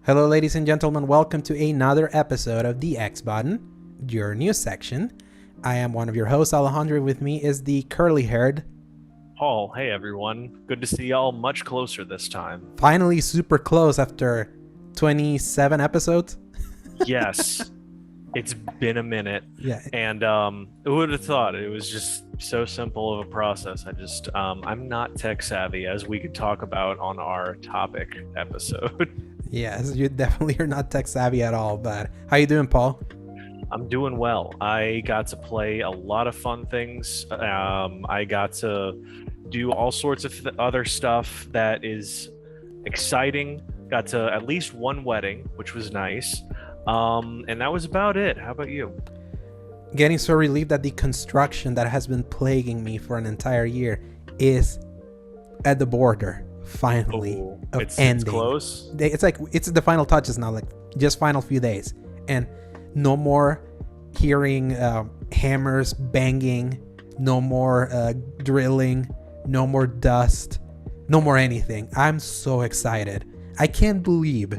Hello, ladies and gentlemen. Welcome to another episode of the X Button, your news section. I am one of your hosts, Alejandro. With me is the curly-haired Paul. Hey, everyone. Good to see y'all much closer this time. Finally super close after 27 episodes. Yes. It's been a minute. Yeah. And who would have thought it was just so simple of a process? I'm not tech savvy, as we could talk about on our topic episode. Yes, you definitely are not tech savvy at all, but how you doing, Paul? I'm doing well. I got to play a lot of fun things. I got to do all sorts of other stuff that is exciting. Got to at least one wedding, which was nice. And that was about it. How about you? Getting so relieved that the construction that has been plaguing me for an entire year is at the border, finally, of ending. It's close. It's like it's the final touches now, like just final few days, and no more hearing hammers banging, no more drilling, no more dust, no more anything. I'm so excited. I can't believe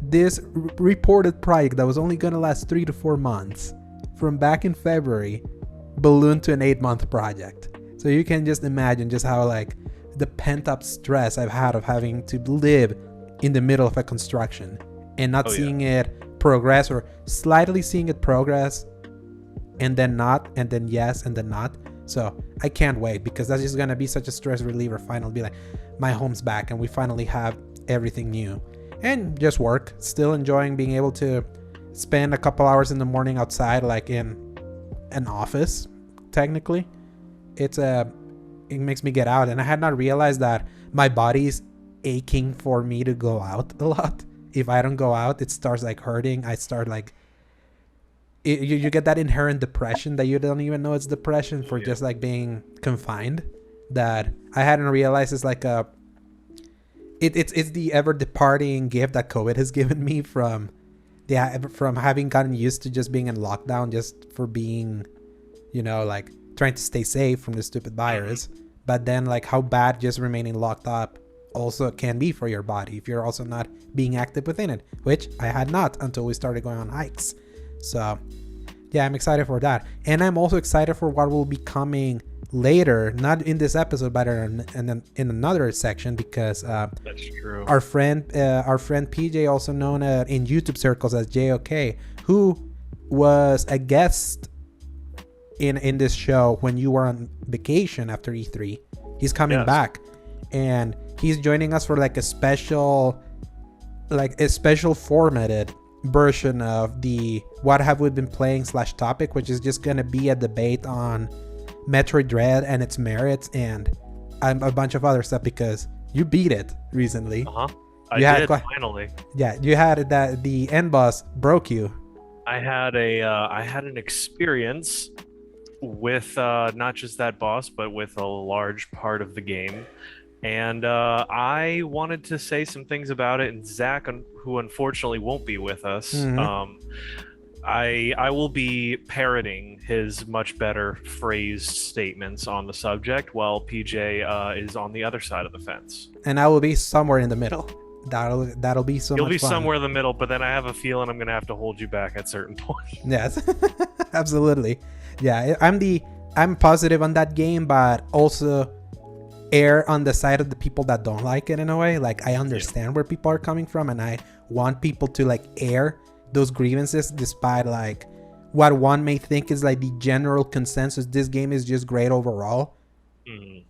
this reported project that was only going to last 3 to 4 months from back in February ballooned to an 8-month project. So you can just imagine just how like the pent-up stress I've had of having to live in the middle of a construction and not seeing it progress, or slightly seeing it progress and then not, and then yes, and then not. So I can't wait, because that's just going to be such a stress reliever. Finally be like, my home's back and we finally have everything new. And just work, still enjoying being able to spend a couple hours in the morning outside, like in an office. Technically it makes me get out, and I had not realized that my body's aching for me to go out a lot. If I don't go out, it starts like hurting. I start like you get that inherent depression that you don't even know it's depression for just like being confined, that I hadn't realized is like a it's the ever departing gift that COVID has given me from having gotten used to just being in lockdown, just for being, like trying to stay safe from the stupid virus. But then like how bad just remaining locked up also can be for your body if you're also not being active within it, which I had not until we started going on hikes. So yeah, I'm excited for that. And I'm also excited for what will be coming later, not in this episode, but in another section, because that's true. Our friend PJ, also known in YouTube circles as JOK, who was a guest in this show when you were on vacation after E3, he's coming back, and he's joining us for like a special formatted version of the what have we been playing / topic, which is just gonna be a debate on Metroid Dread and its merits and a bunch of other stuff, because you beat it recently. I did finally. Yeah, you had that the end boss broke you. I had an experience with not just that boss, but with a large part of the game, and I wanted to say some things about it. And Zach, who unfortunately won't be with us, I will be parroting his much better phrased statements on the subject, while PJ is on the other side of the fence. And I will be somewhere in the middle. That'll be so much fun. You'll be somewhere in the middle, but then I have a feeling I'm gonna have to hold you back at certain points. Yes, absolutely. Yeah, I'm positive on that game, but also err on the side of the people that don't like it in a way. Like, I understand where people are coming from, and I want people to like air those grievances, despite like what one may think is like the general consensus. This game is just great overall.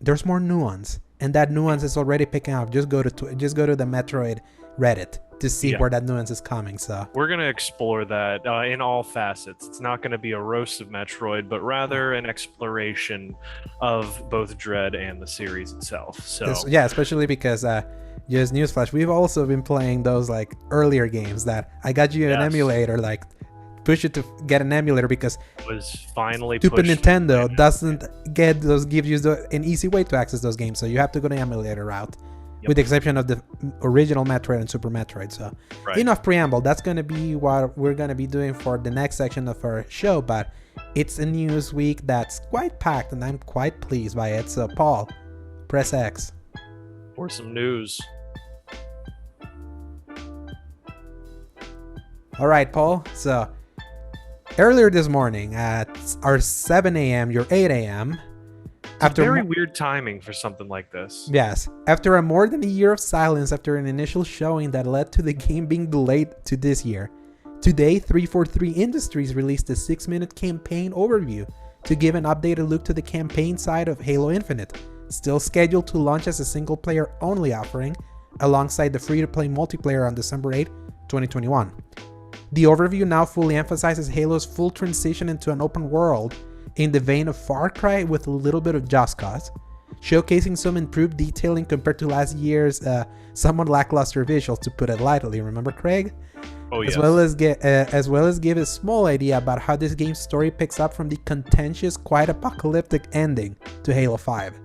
There's more nuance, and that nuance is already picking up. Just go to the Metroid Reddit to see where that nuance is coming. So we're gonna explore that in all facets. It's not gonna be a roast of Metroid, but rather an exploration of both Dread and the series itself. So especially because just newsflash, we've also been playing those like earlier games that I got you an emulator, like push it to get an emulator, because it was finally stupid Nintendo doesn't give you an easy way to access those games, so you have to go the emulator route. With the exception of the original Metroid and Super Metroid. So enough preamble. That's going to be what we're going to be doing for the next section of our show. But it's a news week that's quite packed, and I'm quite pleased by it. So Paul, press X. For some news. All right, Paul. So earlier this morning at our 7 a.m., your 8 a.m. After very weird timing for something like this. Yes. After a more than a year of silence after an initial showing that led to the game being delayed to this year, today 343 Industries released a 6-minute campaign overview to give an updated look to the campaign side of Halo Infinite, still scheduled to launch as a single-player only offering alongside the free-to-play multiplayer on December 8, 2021. The overview now fully emphasizes Halo's full transition into an open world in the vein of Far Cry with a little bit of Just Cause, showcasing some improved detailing compared to last year's somewhat lackluster visuals, to put it lightly. Remember, Craig? Oh, yes. As well as give a small idea about how this game's story picks up from the contentious, quite apocalyptic ending to Halo 5.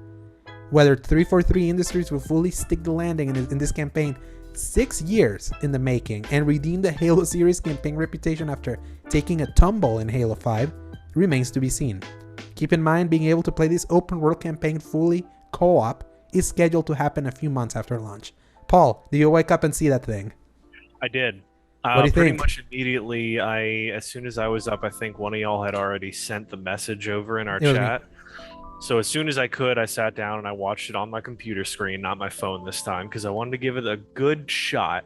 Whether 343 Industries will fully stick the landing in this campaign, 6 years in the making, and redeem the Halo series campaign reputation after taking a tumble in Halo 5, remains to be seen. Keep in mind, being able to play this open world campaign fully co-op is scheduled to happen a few months after launch. Paul, do you wake up and see that thing? I did. What do you pretty think? much immediately, as soon as I was up, I think one of y'all had already sent the message over in our It was chat. So as soon as I could, I sat down and I watched it on my computer screen, not my phone this time, because I wanted to give it a good shot.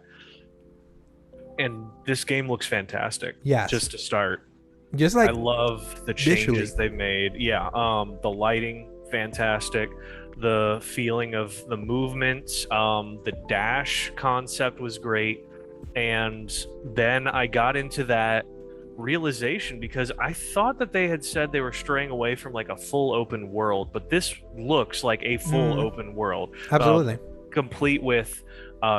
And this game looks fantastic. Yes. Just to start. Just like I love the changes visually. they've made. Yeah, the lighting, fantastic. The feeling of the movement, the dash concept was great. And then I got into that realization because I thought that they had said they were straying away from like a full open world, but this looks like a full open world. Absolutely. Complete with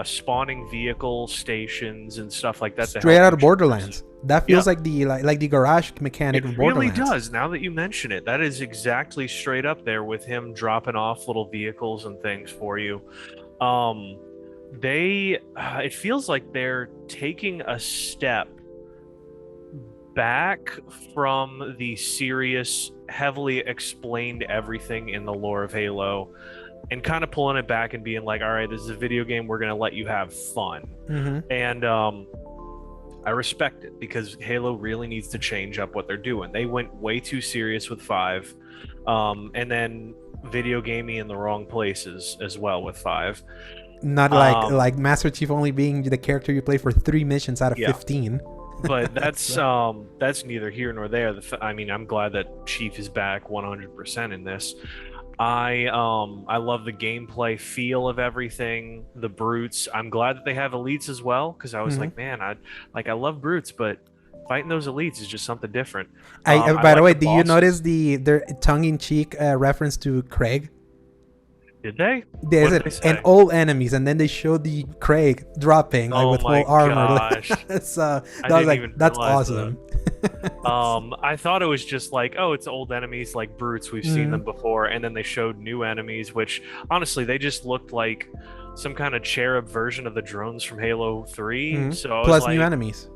spawning vehicle stations and stuff like that. Straight out of Borderlands. That feels like the garage mechanic of Borderlands. It really does. Now that you mention it, that is exactly straight up there with him dropping off little vehicles and things for you. It feels like they're taking a step back from the serious, heavily explained everything in the lore of Halo and kind of pulling it back and being like, all right, this is a video game, we're going to let you have fun. And I respect it because Halo really needs to change up what they're doing. They went way too serious with 5, and then video gaming in the wrong places as well with 5. Not like Master Chief only being the character you play for 3 missions out of 15. But that's neither here nor there. I mean, I'm glad that Chief is back 100% in this. I love the gameplay feel of everything, the brutes. I'm glad that they have elites as well, because I was like, man, I love brutes, but fighting those elites is just something different. By the way, do you notice their tongue-in-cheek reference to Craig? Did they? There's and all enemies, and then they showed the Craig dropping with full armor. So I was like, that's awesome. I thought it was just like, oh, it's old enemies like brutes. We've seen them before, and then they showed new enemies, which honestly they just looked like some kind of cherub version of the drones from Halo 3. So I was plus like, new enemies.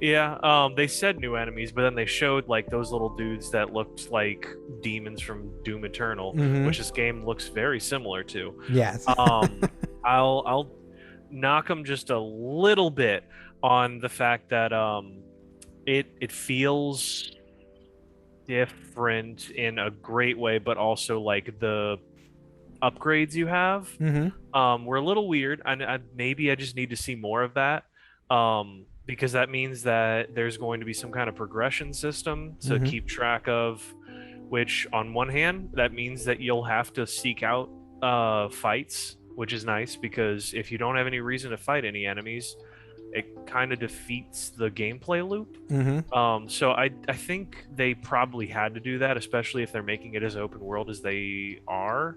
Yeah, they said new enemies, but then they showed like those little dudes that looked like demons from Doom Eternal, which this game looks very similar to. Yes. I'll knock them just a little bit on the fact that it feels different in a great way, but also like the upgrades you have were a little weird. Maybe I just need to see more of that. Because that means that there's going to be some kind of progression system to keep track of, which on one hand, that means that you'll have to seek out fights, which is nice because if you don't have any reason to fight any enemies, it kind of defeats the gameplay loop. So I think they probably had to do that, especially if they're making it as open world as they are.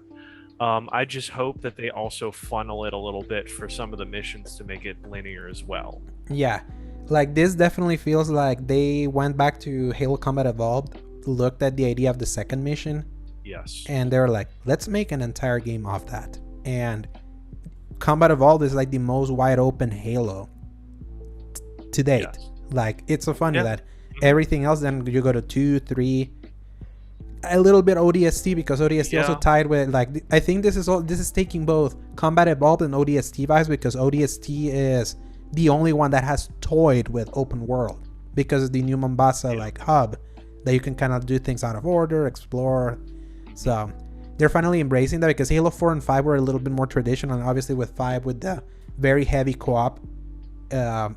I just hope that they also funnel it a little bit for some of the missions to make it linear as well. Yeah, like this definitely feels like they went back to Halo Combat Evolved, looked at the idea of the second mission. Yes. And they were like, let's make an entire game off that. And Combat Evolved is like the most wide open Halo to date. Yes. Like, it's so funny that everything else, then you go to 2, 3, a little bit ODST, because ODST also tied with, like, I think this is taking both Combat Evolved and ODST vibes, because ODST is the only one that has toyed with open world, because of the new Mombasa like hub that you can kind of do things out of order, explore. So they're finally embracing that, because Halo 4 and 5 were a little bit more traditional, and obviously with 5 with the very heavy co-op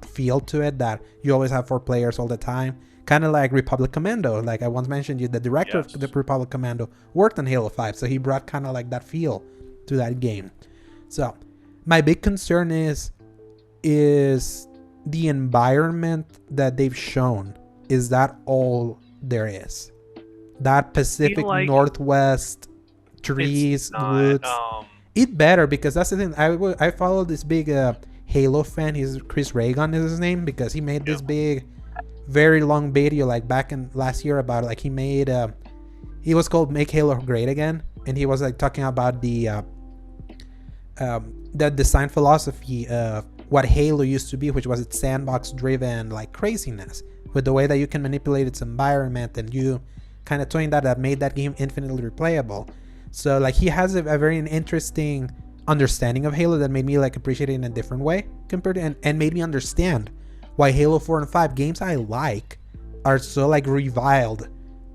feel to it, that you always have 4 players all the time, kind of like Republic Commando. Like I once mentioned, you the director of the Republic Commando worked on Halo 5, so he brought kind of like that feel to that game. So my big concern is the environment that they've shown. Is that all there is? That Pacific Northwest trees, woods. It better, because that's the thing. I follow this big Halo fan. He's Chris Reagan is his name, because he made this big, very long video like back in last year about like he made he was called Make Halo Great Again, and he was like talking about the design philosophy of what Halo used to be, which was its sandbox driven like craziness, with the way that you can manipulate its environment, and you kind of toying that made that game infinitely replayable. So like he has a very interesting understanding of Halo that made me like appreciate it in a different way compared to, and made me understand why Halo 4 and 5 games I like are so like reviled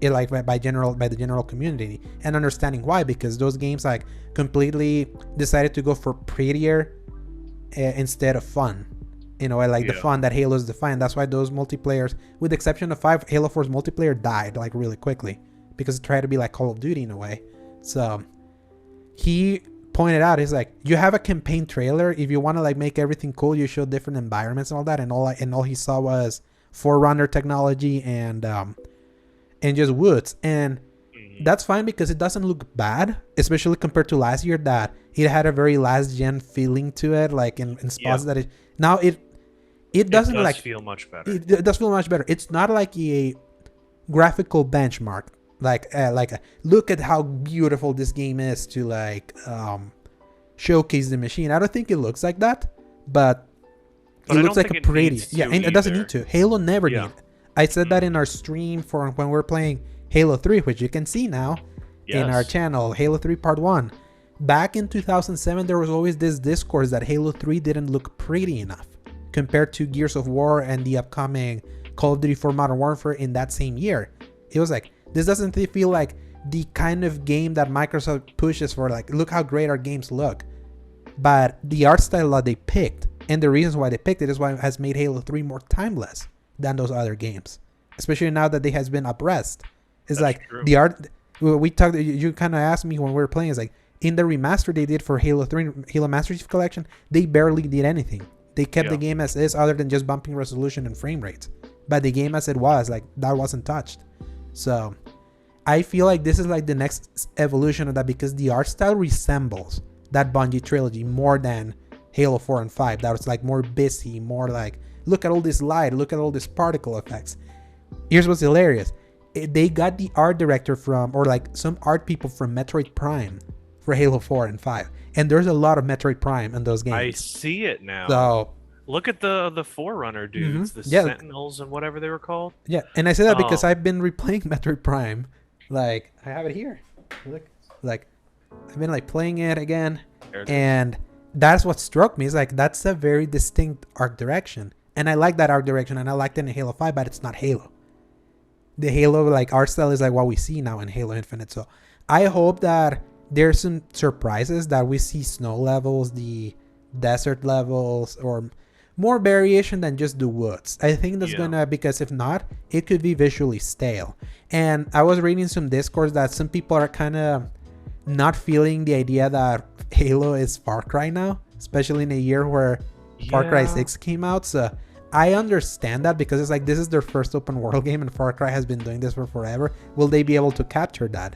like by the general community, and understanding why, because those games like completely decided to go for prettier instead of fun, you know, like the fun that Halo's defined. That's why those multiplayers, with the exception of 5, Halo 4's multiplayer died like really quickly, because it tried to be like Call of Duty in a way. So he pointed out, he's like, you have a campaign trailer, if you want to like make everything cool, you show different environments and all that, and all he saw was Forerunner technology and just woods, and that's fine, because it doesn't look bad, especially compared to last year that it had a very last gen feeling to it, like in spots that it now it doesn't like feel much better. It does feel much better. It's not like a graphical benchmark, like look at how beautiful this game is to like showcase the machine. I don't think it looks like that, but it looks like a pretty and it doesn't need to. Halo never needed. I said that in our stream for when we're playing Halo 3, which you can see now in our channel, Halo 3 Part 1. Back in 2007, there was always this discourse that Halo 3 didn't look pretty enough compared to Gears of War and the upcoming Call of Duty 4 Modern Warfare in that same year. It was like, this doesn't feel like the kind of game that Microsoft pushes for, like, look how great our games look. But the art style that they picked, and the reasons why they picked it, is why it has made Halo 3 more timeless than those other games. Especially now that they has been uprest. It's like true. The art, we talked, you kind of asked me when we were playing, it's like, in the remaster they did for Halo 3, Halo Master Chief Collection, they barely did anything. They kept the game as is, other than just bumping resolution and frame rates. But the game as it was, like, that wasn't touched. So I feel like this is like the next evolution of that, because the art style resembles that Bungie trilogy more than Halo 4 and 5. That was like more busy, more like, look at all this light, look at all these particle effects. Here's what's hilarious. They got the art director from, or like some art people from Metroid Prime for Halo 4 and 5. And there's a lot of Metroid Prime in those games. I see it now. So look at the Forerunner dudes, the Sentinels and whatever they were called. Yeah, and I say that because I've been replaying Metroid Prime. Like, I have it here. Look, like, I've been like playing it again, and that's what struck me. Is like, that's a very distinct art direction, and I like that art direction, and I liked it in Halo 5, but it's not Halo. The Halo like art style is like what we see now in Halo Infinite. So I hope that there's some surprises, that we see snow levels, the desert levels, or more variation than just the woods. I think that's gonna, because if not, it could be visually stale. And I was reading some discourse that some people are kind of not feeling the idea that Halo is Far Cry now, especially in a year where Far Cry 6 came out. So I understand that, because it's like, this is their first open world game, and Far Cry has been doing this for forever. Will they be able to capture that?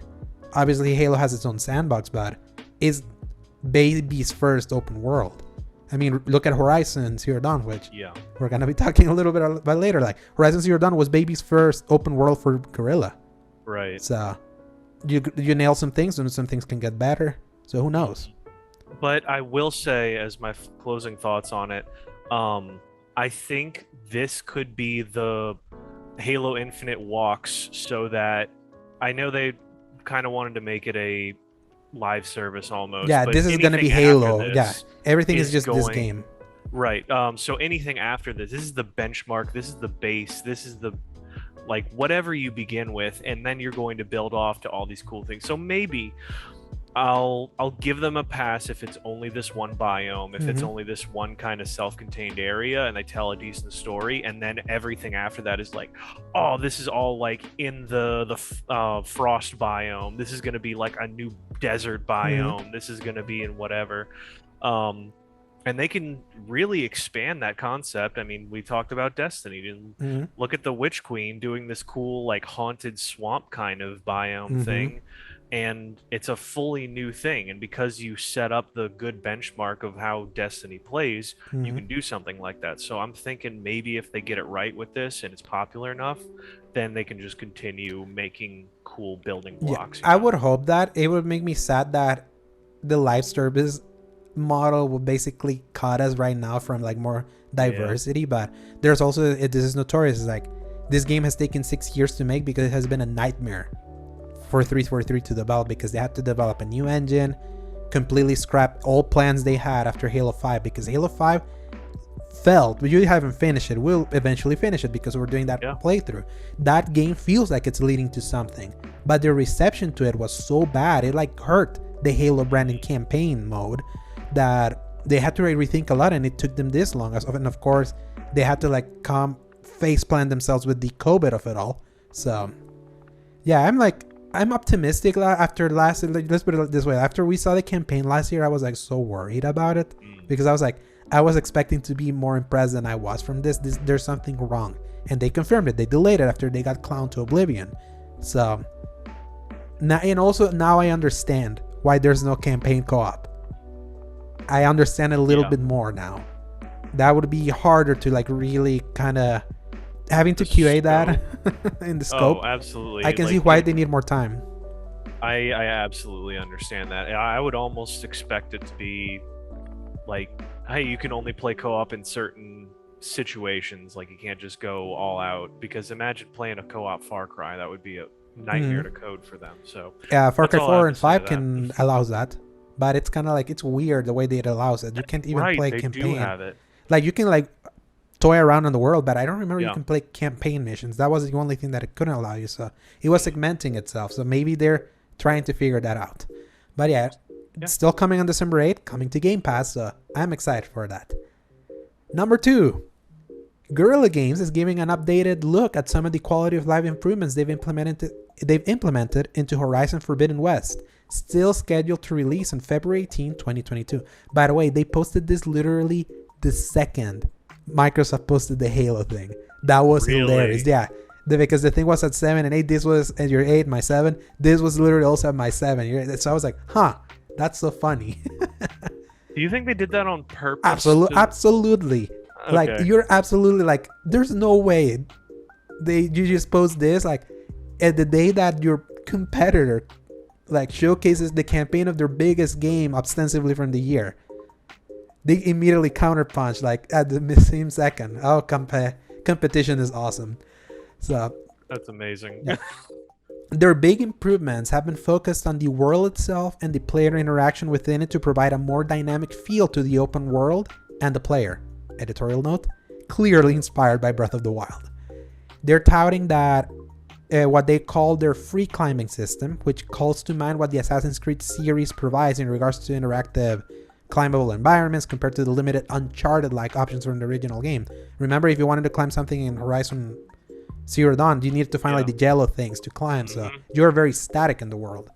Obviously Halo has its own sandbox, but it's baby's first open world. I mean, look at Horizon Zero Dawn, which we're going to be talking a little bit about later. Like, Horizon Zero Dawn was baby's first open world for Guerrilla. Right. So you nail some things, and some things can get better. So who knows? But I will say, as my closing thoughts on it, I think this could be the Halo Infinite walks, so that I know they kind of wanted to make it a live service almost. Yeah, but this is going to be Halo. Yeah, everything is just this game. Right. So anything after this is the benchmark. This is the base. This is the like whatever you begin with, and then you're going to build off to all these cool things. So maybe I'll give them a pass if it's only this one biome, if it's only this one kind of self-contained area, and they tell a decent story, and then everything after that is like, oh, this is all like in the frost biome. This is going to be like a new desert biome. This is going to be in whatever. And they can really expand that concept. I mean, we talked about Destiny. Look at the Witch Queen doing this cool like haunted swamp kind of biome thing. And it's a fully new thing, and because you set up the good benchmark of how Destiny plays, you can do something like that. So I'm thinking maybe if they get it right with this and it's popular enough, then they can just continue making cool building blocks. I would hope that. It would make me sad that the live service model will basically cut us right now from like more diversity, but there's also, this is notorious, it's like this game has taken 6 years to make because it has been a nightmare for 343 to develop, because they had to develop a new engine, completely scrap all plans they had after Halo 5, because Halo 5 failed. But you haven't finished it. We'll eventually finish it because we're doing that playthrough. That game feels like it's leading to something, but the reception to it was so bad, it like hurt the Halo brand in campaign mode, that they had to rethink a lot, and it took them this long. And of course they had to like face plant themselves with the COVID of it all. So yeah, I'm optimistic after last, let's put it this way, after we saw the campaign last year, I was like so worried about it, because I was expecting to be more impressed than I was from this. There's something wrong, and they confirmed it. They delayed it after they got clowned to oblivion. So now, and also now I understand why there's no campaign co-op. I understand it a little bit more now. That would be harder to like really kind of having to QA that in the scope. Oh, absolutely. I can see why they need more time. I absolutely understand that. I would almost expect it to be like, hey, you can only play co-op in certain situations. Like you can't just go all out, because imagine playing a co-op Far Cry. That would be a nightmare to code for them. So yeah, Far Cry 4 and 5 can allows that, but it's kind of like, it's weird the way that it allows it. You can't even play campaign. They do have it. Like you can like toy around in the world, but I don't remember you can play campaign missions. That was the only thing that it couldn't allow you. So it was segmenting itself. So maybe they're trying to figure that out. But it's still coming on December 8th, coming to Game Pass. So I'm excited for that. Number 2, Guerrilla Games is giving an updated look at some of the quality of life improvements they've implemented into Horizon Forbidden West. Still scheduled to release on February 18, 2022. By the way, they posted this literally the second Microsoft posted the Halo thing. That was hilarious. Yeah, because the thing was at 7 and 8. This was at your 8, my 7. This was literally also at my 7. So I was like, huh, that's so funny. Do you think they did that on purpose? Absolutely. Okay. Like you're absolutely like, there's no way you just post this like at the day that your competitor like showcases the campaign of their biggest game ostensibly from the year. They immediately counterpunch like at the same second. Oh, competition is awesome. So that's amazing. Yeah. Their big improvements have been focused on the world itself and the player interaction within it to provide a more dynamic feel to the open world and the player. Editorial note, clearly inspired by Breath of the Wild. They're touting that what they call their free climbing system, which calls to mind what the Assassin's Creed series provides in regards to interactive climbable environments compared to the limited Uncharted-like options from the original game. Remember, if you wanted to climb something in Horizon Zero Dawn, you needed to find like the yellow things to climb, so you're very static in the world.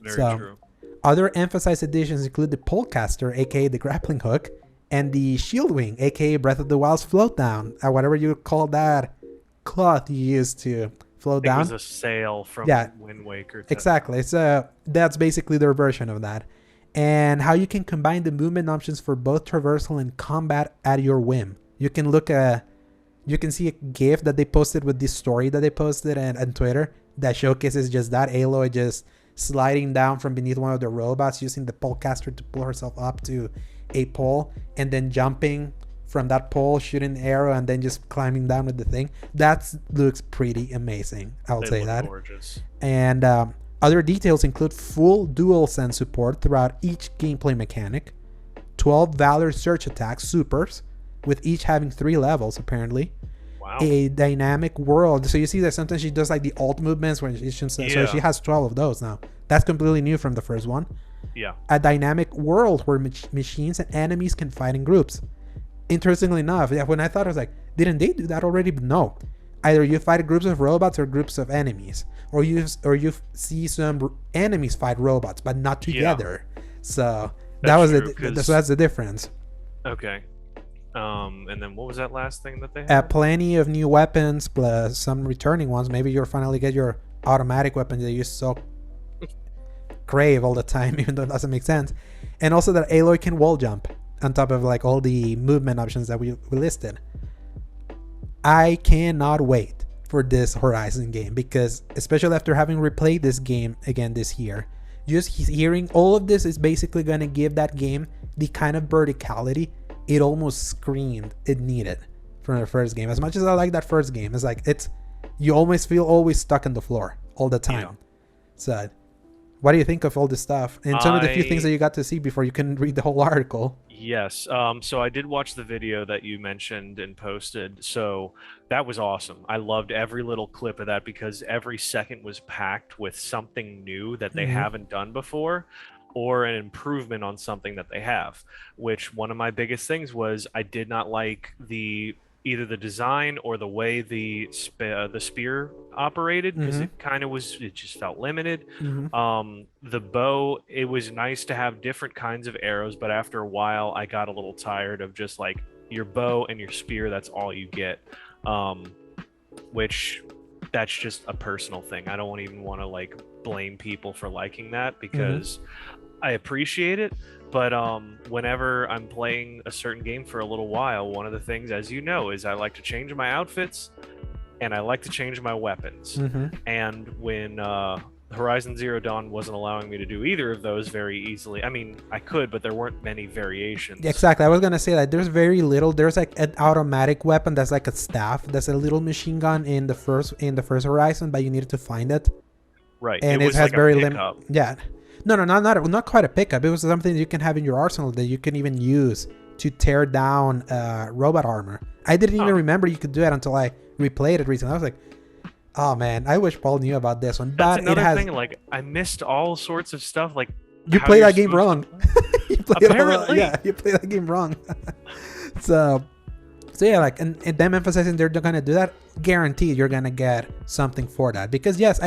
Very true. Other emphasized additions include the Polecaster, aka the grappling hook, and the Shield Wing, aka Breath of the Wild's float down, whatever you call that cloth you use to float down. It was a sail from Wind Waker. Exactly. So that's basically their version of that. And how you can combine the movement options for both traversal and combat at your whim. You can see a GIF that they posted with this story that they posted on Twitter that showcases just that Aloy just sliding down from beneath one of the robots using the Polecaster to pull herself up to a pole and then jumping from that pole, shooting an arrow, and then just climbing down with the thing. That looks pretty amazing. I'll say that. Gorgeous. And other details include full DualSense support throughout each gameplay mechanic, 12 Valor search attacks, supers, with each having 3 levels apparently. Wow. A dynamic world. So you see that sometimes she does like the alt movements when so she has 12 of those now. That's completely new from the first one. Yeah. A dynamic world where machines and enemies can fight in groups. Interestingly enough, when I thought, I was like, didn't they do that already? But no. Either you fight groups of robots or groups of enemies, or you see some enemies fight robots, but not together. Yeah. So that's the difference. Okay. And then what was that last thing that they had? Plenty of new weapons plus some returning ones. Maybe you'll finally get your automatic weapons that you so crave all the time, even though it doesn't make sense. And also that Aloy can wall jump on top of like all the movement options that we listed. I cannot wait for this Horizon game, because especially after having replayed this game again this year, just hearing all of this is basically going to give that game the kind of verticality it almost screamed it needed from the first game. As much as I like that first game, it's like you almost feel always stuck on the floor all the time. Yeah. So what do you think of all this stuff and some of the few things that you got to see before you can read the whole article? Yes. So I did watch the video that you mentioned and posted. So that was awesome. I loved every little clip of that, because every second was packed with something new that they haven't done before, or an improvement on something that they have. Which one of my biggest things was I did not like either the design or the way the spear operated, because it just felt limited. The bow, it was nice to have different kinds of arrows, but after a while I got a little tired of just like your bow and your spear, that's all you get. Which that's just a personal thing. I don't even want to like blame people for liking that, because I appreciate it. But whenever I'm playing a certain game for a little while, one of the things, as you know, is I like to change my outfits and I like to change my weapons. And when Horizon Zero Dawn wasn't allowing me to do either of those very easily. I mean, I could, but there weren't many variations. Exactly. I was gonna say that there's very little. There's like an automatic weapon that's like a staff. That's a little machine gun in the first Horizon, but you needed to find it. Right. And it has like very limited. Yeah. No, not quite a pickup. It was something you can have in your arsenal that you can even use to tear down robot armor. I didn't even remember you could do that until I replayed it recently. I was like, oh man, I wish Paul knew about this one. That's but another thing. Like, I missed all sorts of stuff. Like, you play that game wrong. Apparently, you play that game wrong. So yeah, like, and them emphasizing they're gonna do that, guaranteed you're gonna get something for that. Because yes,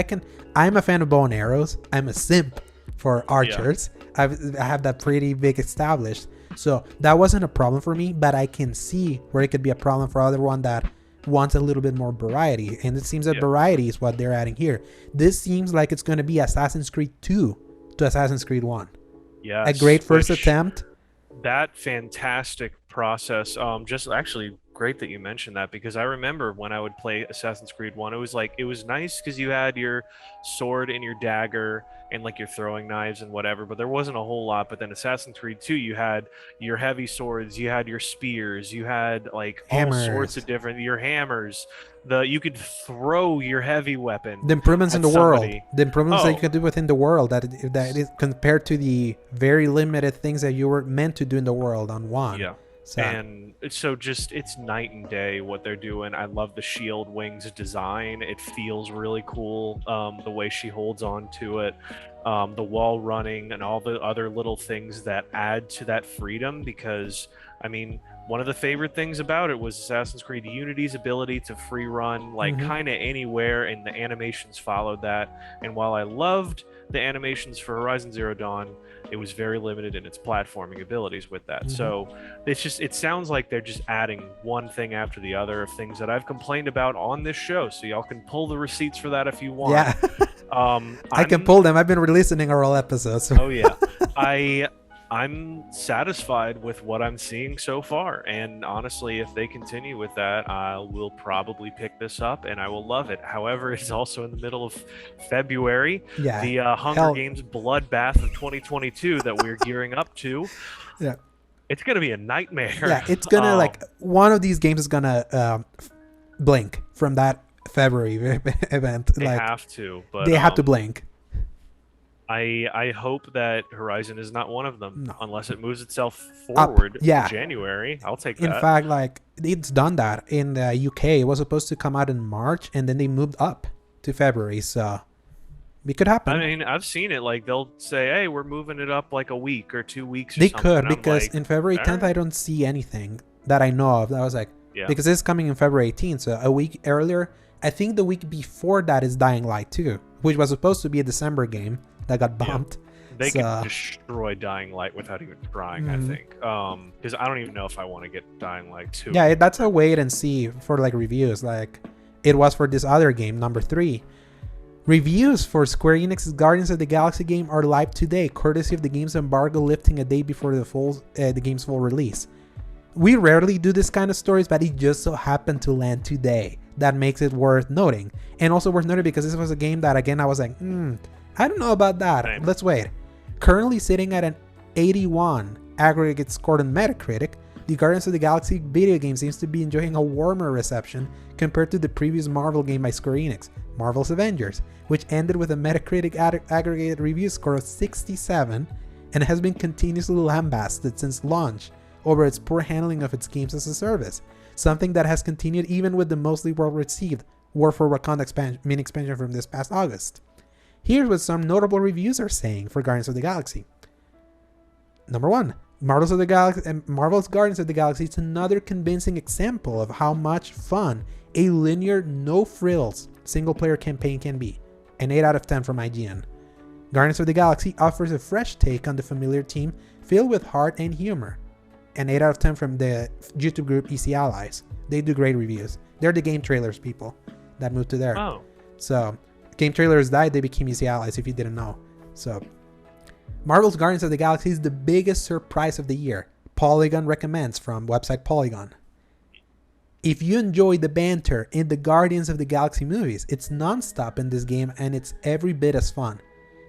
I'm a fan of bow and arrows. I'm a simp for archers. Yeah. I have that pretty big established. So that wasn't a problem for me, but I can see where it could be a problem for other one that wants a little bit more variety. And it seems that variety is what they're adding here. This seems like it's going to be Assassin's Creed 2 to Assassin's Creed 1. Yeah, a great first attempt. That fantastic process. Just actually great that you mentioned that, because I remember when I would play Assassin's Creed 1, it was nice because you had your sword and your dagger and like your throwing knives and whatever, but there wasn't a whole lot. But then Assassin's Creed 2, you had your heavy swords, you had your spears, you had like hammers. All sorts of different, your hammers. You could throw your heavy weapon. The improvements in the world, the improvements that you could do within the world, that is compared to the very limited things that you were meant to do in the world on 1. Yeah. And so just, it's night and day what they're doing. I love the shield wings design. It feels really cool, the way she holds on to it, the wall running and all the other little things that add to that freedom. Because I mean, one of the favorite things about it was Assassin's Creed Unity's ability to free run like kind of anywhere, and the animations followed that. And while I loved the animations for Horizon Zero Dawn, it was very limited in its platforming abilities with that. So it sounds like they're just adding one thing after the other of things that I've complained about on this show. So y'all can pull the receipts for that if you want. Yeah. I can pull them. I've been listening to all episodes. Oh yeah. I'm satisfied with what I'm seeing so far, and honestly, if they continue with that, I will probably pick this up and I will love it. However, it's also in the middle of February, the Hunger Games Bloodbath of 2022 that we're gearing up to. Yeah, it's gonna be a nightmare. Yeah, it's gonna like one of these games is gonna blink from that February event. They have to, but they have to blink. I hope that Horizon is not one of them, No. unless it moves itself Up. forward Yeah. to January. I'll take In that. fact, like it's done that in the UK. It was supposed to come out in March, and then they moved up to February. So it could happen. I mean, I've seen it. Like they'll say, "Hey, we're moving it up like a week or 2 weeks." Or They something. could, I'm because like, in February 10th, I "Alright." don't see anything that I know of. I was like, Yeah. because it's coming in February 18th, so a week earlier. I think the week before that is Dying Light 2, which was supposed to be a December game that got bumped. They So- can destroy Dying Light without even trying. I think, because I don't even know if I want to get Dying Light 2. Yeah, that's a wait and see for like reviews, like it was for this other game, number 3. Reviews for Square Enix's Guardians of the Galaxy game are live today, courtesy of the game's embargo lifting a day before the game's full release. We rarely do this kind of stories, but it just so happened to land today. That makes it worth noting. And also worth noting because this was a game that, again, I was like, I don't know about that. Same. Let's wait. Currently sitting at an 81 aggregate score on Metacritic, the Guardians of the Galaxy video game seems to be enjoying a warmer reception compared to the previous Marvel game by Square Enix, Marvel's Avengers, which ended with a Metacritic aggregated review score of 67 and has been continuously lambasted since launch over its poor handling of its games as a service, something that has continued even with the mostly well-received War for Wakanda mini expansion from this past August. Here's what some notable reviews are saying for Guardians of the Galaxy. Number 1. Marvel's Guardians of the Galaxy is another convincing example of how much fun a linear, no-frills single-player campaign can be. An 8 out of 10 from IGN. Guardians of the Galaxy offers a fresh take on the familiar theme filled with heart and humor. An 8 out of 10 from the YouTube group EC Allies. They do great reviews. They're the game trailers people that moved to there. Oh. So, game trailers died, they became EC Allies, if you didn't know. So, Marvel's Guardians of the Galaxy is the biggest surprise of the year. Polygon recommends from website Polygon. If you enjoy the banter in the Guardians of the Galaxy movies, it's non-stop in this game and it's every bit as fun.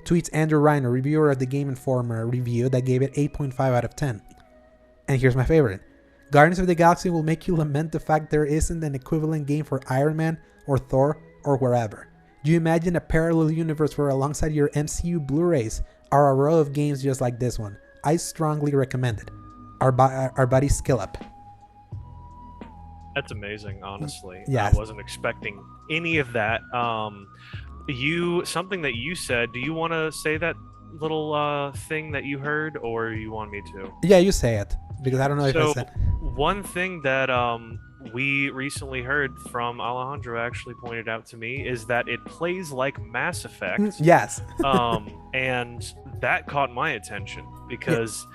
Tweets Andrew Ryan, a reviewer of the Game Informer review that gave it 8.5 out of 10. And here's my favorite. Guardians of the Galaxy will make you lament the fact there isn't an equivalent game for Iron Man or Thor or wherever. Do you imagine a parallel universe where alongside your MCU Blu-rays are a row of games just like this one? I strongly recommend it. Our buddy Skillup. That's amazing, honestly. Yes. I wasn't expecting any of that. Something that you said, do you want to say that little thing that you heard, or you want me to? Yeah, you say it, because I don't know if I said. One thing that we recently heard from Alejandro actually pointed out to me is that it plays like Mass Effect. Yes. And that caught my attention because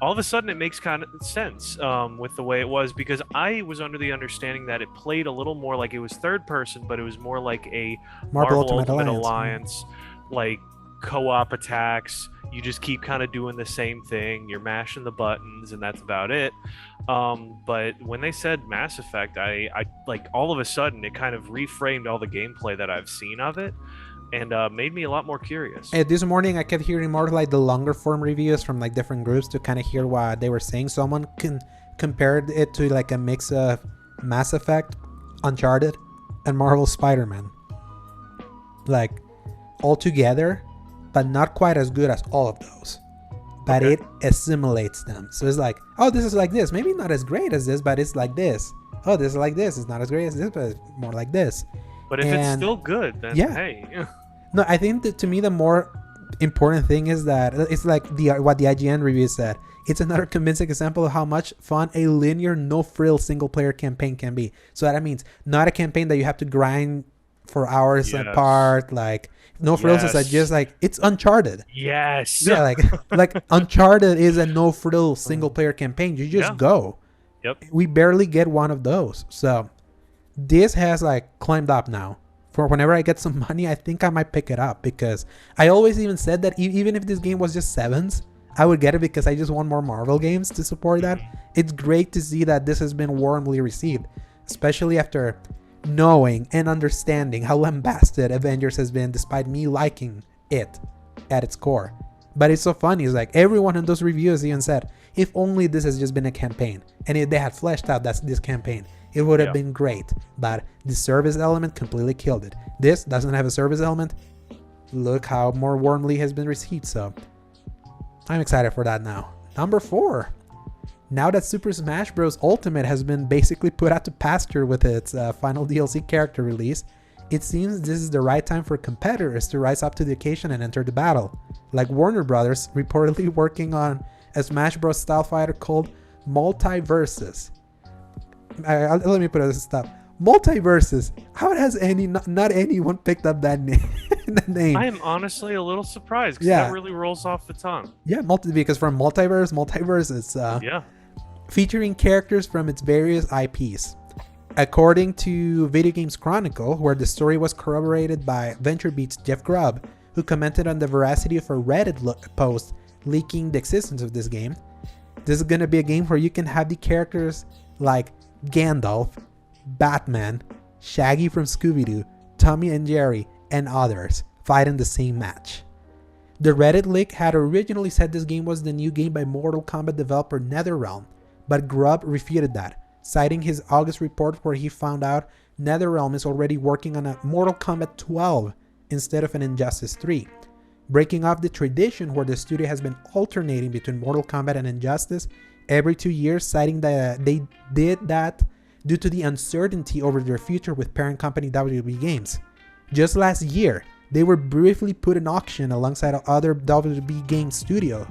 all of a sudden it makes kind of sense with the way it was, because I was under the understanding that it played a little more like it was third person, but it was more like a Marvel Ultimate Alliance, like co-op attacks. You just keep kind of doing the same thing. You're mashing the buttons and that's about it. But when they said Mass Effect, I like all of a sudden it kind of reframed all the gameplay that I've seen of it and made me a lot more curious. This morning I kept hearing more like the longer form reviews from like different groups to kind of hear what they were saying. Someone compared it to like a mix of Mass Effect, Uncharted, and Marvel Spider-Man. Like all together, but not quite as good as all of those. But it assimilates them. So it's like, oh, this is like this. Maybe not as great as this, but it's like this. Oh, this is like this. It's not as great as this, but it's more like this. But if it's still good, then hey. No, I think that to me the more important thing is that it's like what the IGN review said. It's another convincing example of how much fun a linear, no-frill single-player campaign can be. So that means not a campaign that you have to grind for hours apart. Like no frills is like just like it's Uncharted. Yes. Yeah, like Uncharted is a no-frill single-player campaign. You just go. Yep. We barely get one of those. So this has like climbed up now. For whenever I get some money, I think I might pick it up, because I always even said that even if this game was just 7s, I would get it because I just want more Marvel games to support that. It's great to see that this has been warmly received, especially after knowing and understanding how lambasted Avengers has been, despite me liking it at its core. But it's so funny, it's like everyone in those reviews even said, if only this has just been a campaign, and if they had fleshed out this campaign, it would have been great. But the service element completely killed it. This doesn't have a service element. look how more warmly has been received. So I'm excited for that now. Number 4. Now that Super Smash Bros. Ultimate has been basically put out to pasture with its final DLC character release, it seems this is the right time for competitors to rise up to the occasion and enter the battle. Like Warner Brothers reportedly working on a Smash Bros. Style fighter called Multiverses. Let me put it this stuff. Multiverses. How has not anyone picked up that name? That name. I am honestly a little surprised because that really rolls off the tongue. Yeah, because from multiverses. Yeah. Featuring characters from its various IPs. According to Video Games Chronicle, where the story was corroborated by VentureBeat's Jeff Grubb, who commented on the veracity of a Reddit post leaking the existence of this game, this is going to be a game where you can have the characters like Gandalf, Batman, Shaggy from Scooby-Doo, Tommy and Jerry, and others fight in the same match. The Reddit leak had originally said this game was the new game by Mortal Kombat developer NetherRealm, but Grubb refuted that, citing his August report where he found out NetherRealm is already working on a Mortal Kombat 12 instead of an Injustice 3, breaking off the tradition where the studio has been alternating between Mortal Kombat and Injustice every 2 years, citing that they did that due to the uncertainty over their future with parent company WB Games. Just last year, they were briefly put in auction alongside other WB Games studios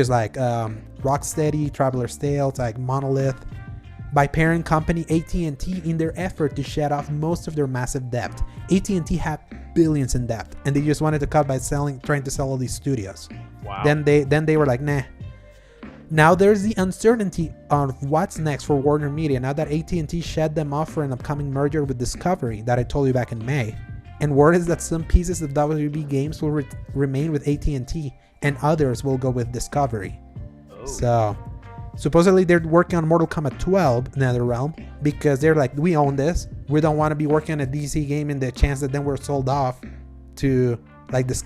like Rocksteady, Traveler's Tales, like Monolith, by parent company AT&T in their effort to shed off most of their massive debt. AT&T had billions in debt, and they just wanted to cut by trying to sell all these studios. Wow. Then they were like, nah. Now there's the uncertainty on what's next for Warner Media now that AT&T shed them off for an upcoming merger with Discovery that I told you back in May. And word is that some pieces of WB Games will remain with AT&T and others will go with Discovery. Oh. So supposedly they're working on Mortal Kombat 12 NetherRealm because they're like, we own this. We don't want to be working on a DC game in the chance that then we're sold off to like this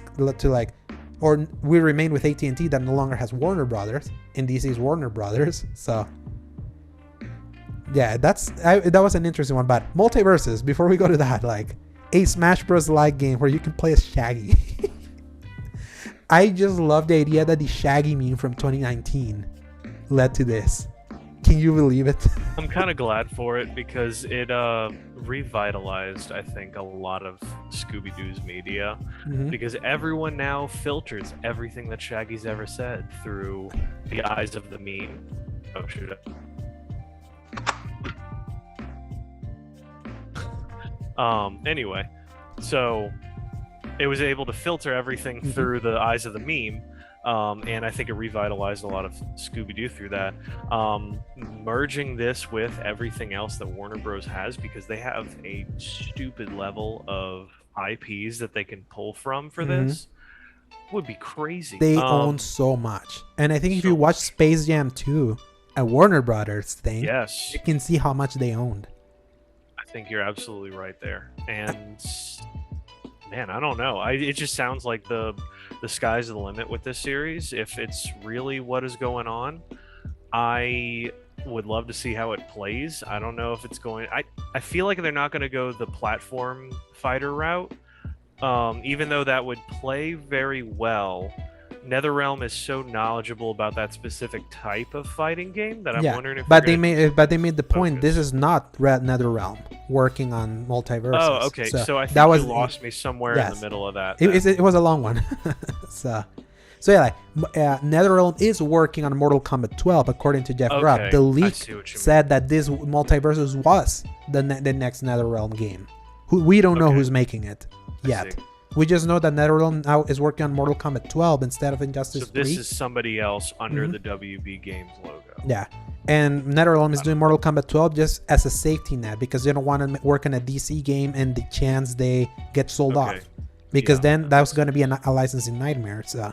or we remain with AT&T that no longer has Warner Brothers, and DC's Warner Brothers. So yeah, that was an interesting one. But Multiverses, before we go to that, like a Smash Bros. Like game where you can play as Shaggy. I just love the idea that the Shaggy meme from 2019 led to this. Can you believe it? I'm kind of glad for it because it revitalized, I think, a lot of Scooby-Doo's media, because everyone now filters everything that Shaggy's ever said through the eyes of the meme. Oh, shoot. Anyway, so it was able to filter everything through the eyes of the meme. And I think it revitalized a lot of Scooby-Doo through that. Merging this with everything else that Warner Bros. Has, because they have a stupid level of IPs that they can pull from for this, would be crazy. They own so much. And I think if you watch Space Jam 2, a Warner Brothers thing, yes, you can see how much they owned. I think you're absolutely right there. And man, I don't know. It just sounds like the sky's the limit with this series. If it's really what is going on, I would love to see how it plays. I don't know if it's going... I feel like they're not going to go the platform fighter route, even though that would play very well. NetherRealm is so knowledgeable about that specific type of fighting game that I'm wondering if... But they made the point, this is not NetherRealm working on Multiverses. Oh, okay. So I think you lost me somewhere in the middle of that. It was a long one. So yeah, like NetherRealm is working on Mortal Kombat 12, according to Jeff Grubb. The leak said that this Multiverses was the next NetherRealm game. We don't know who's making it yet. We just know that NetherRealm now is working on Mortal Kombat 12 instead of Injustice 3. So this is somebody else under the WB Games logo. Yeah. And NetherRealm is doing Mortal Kombat 12 just as a safety net because they don't want to work on a DC game and the chance they get sold off. Because then that's going to be a licensing nightmare. So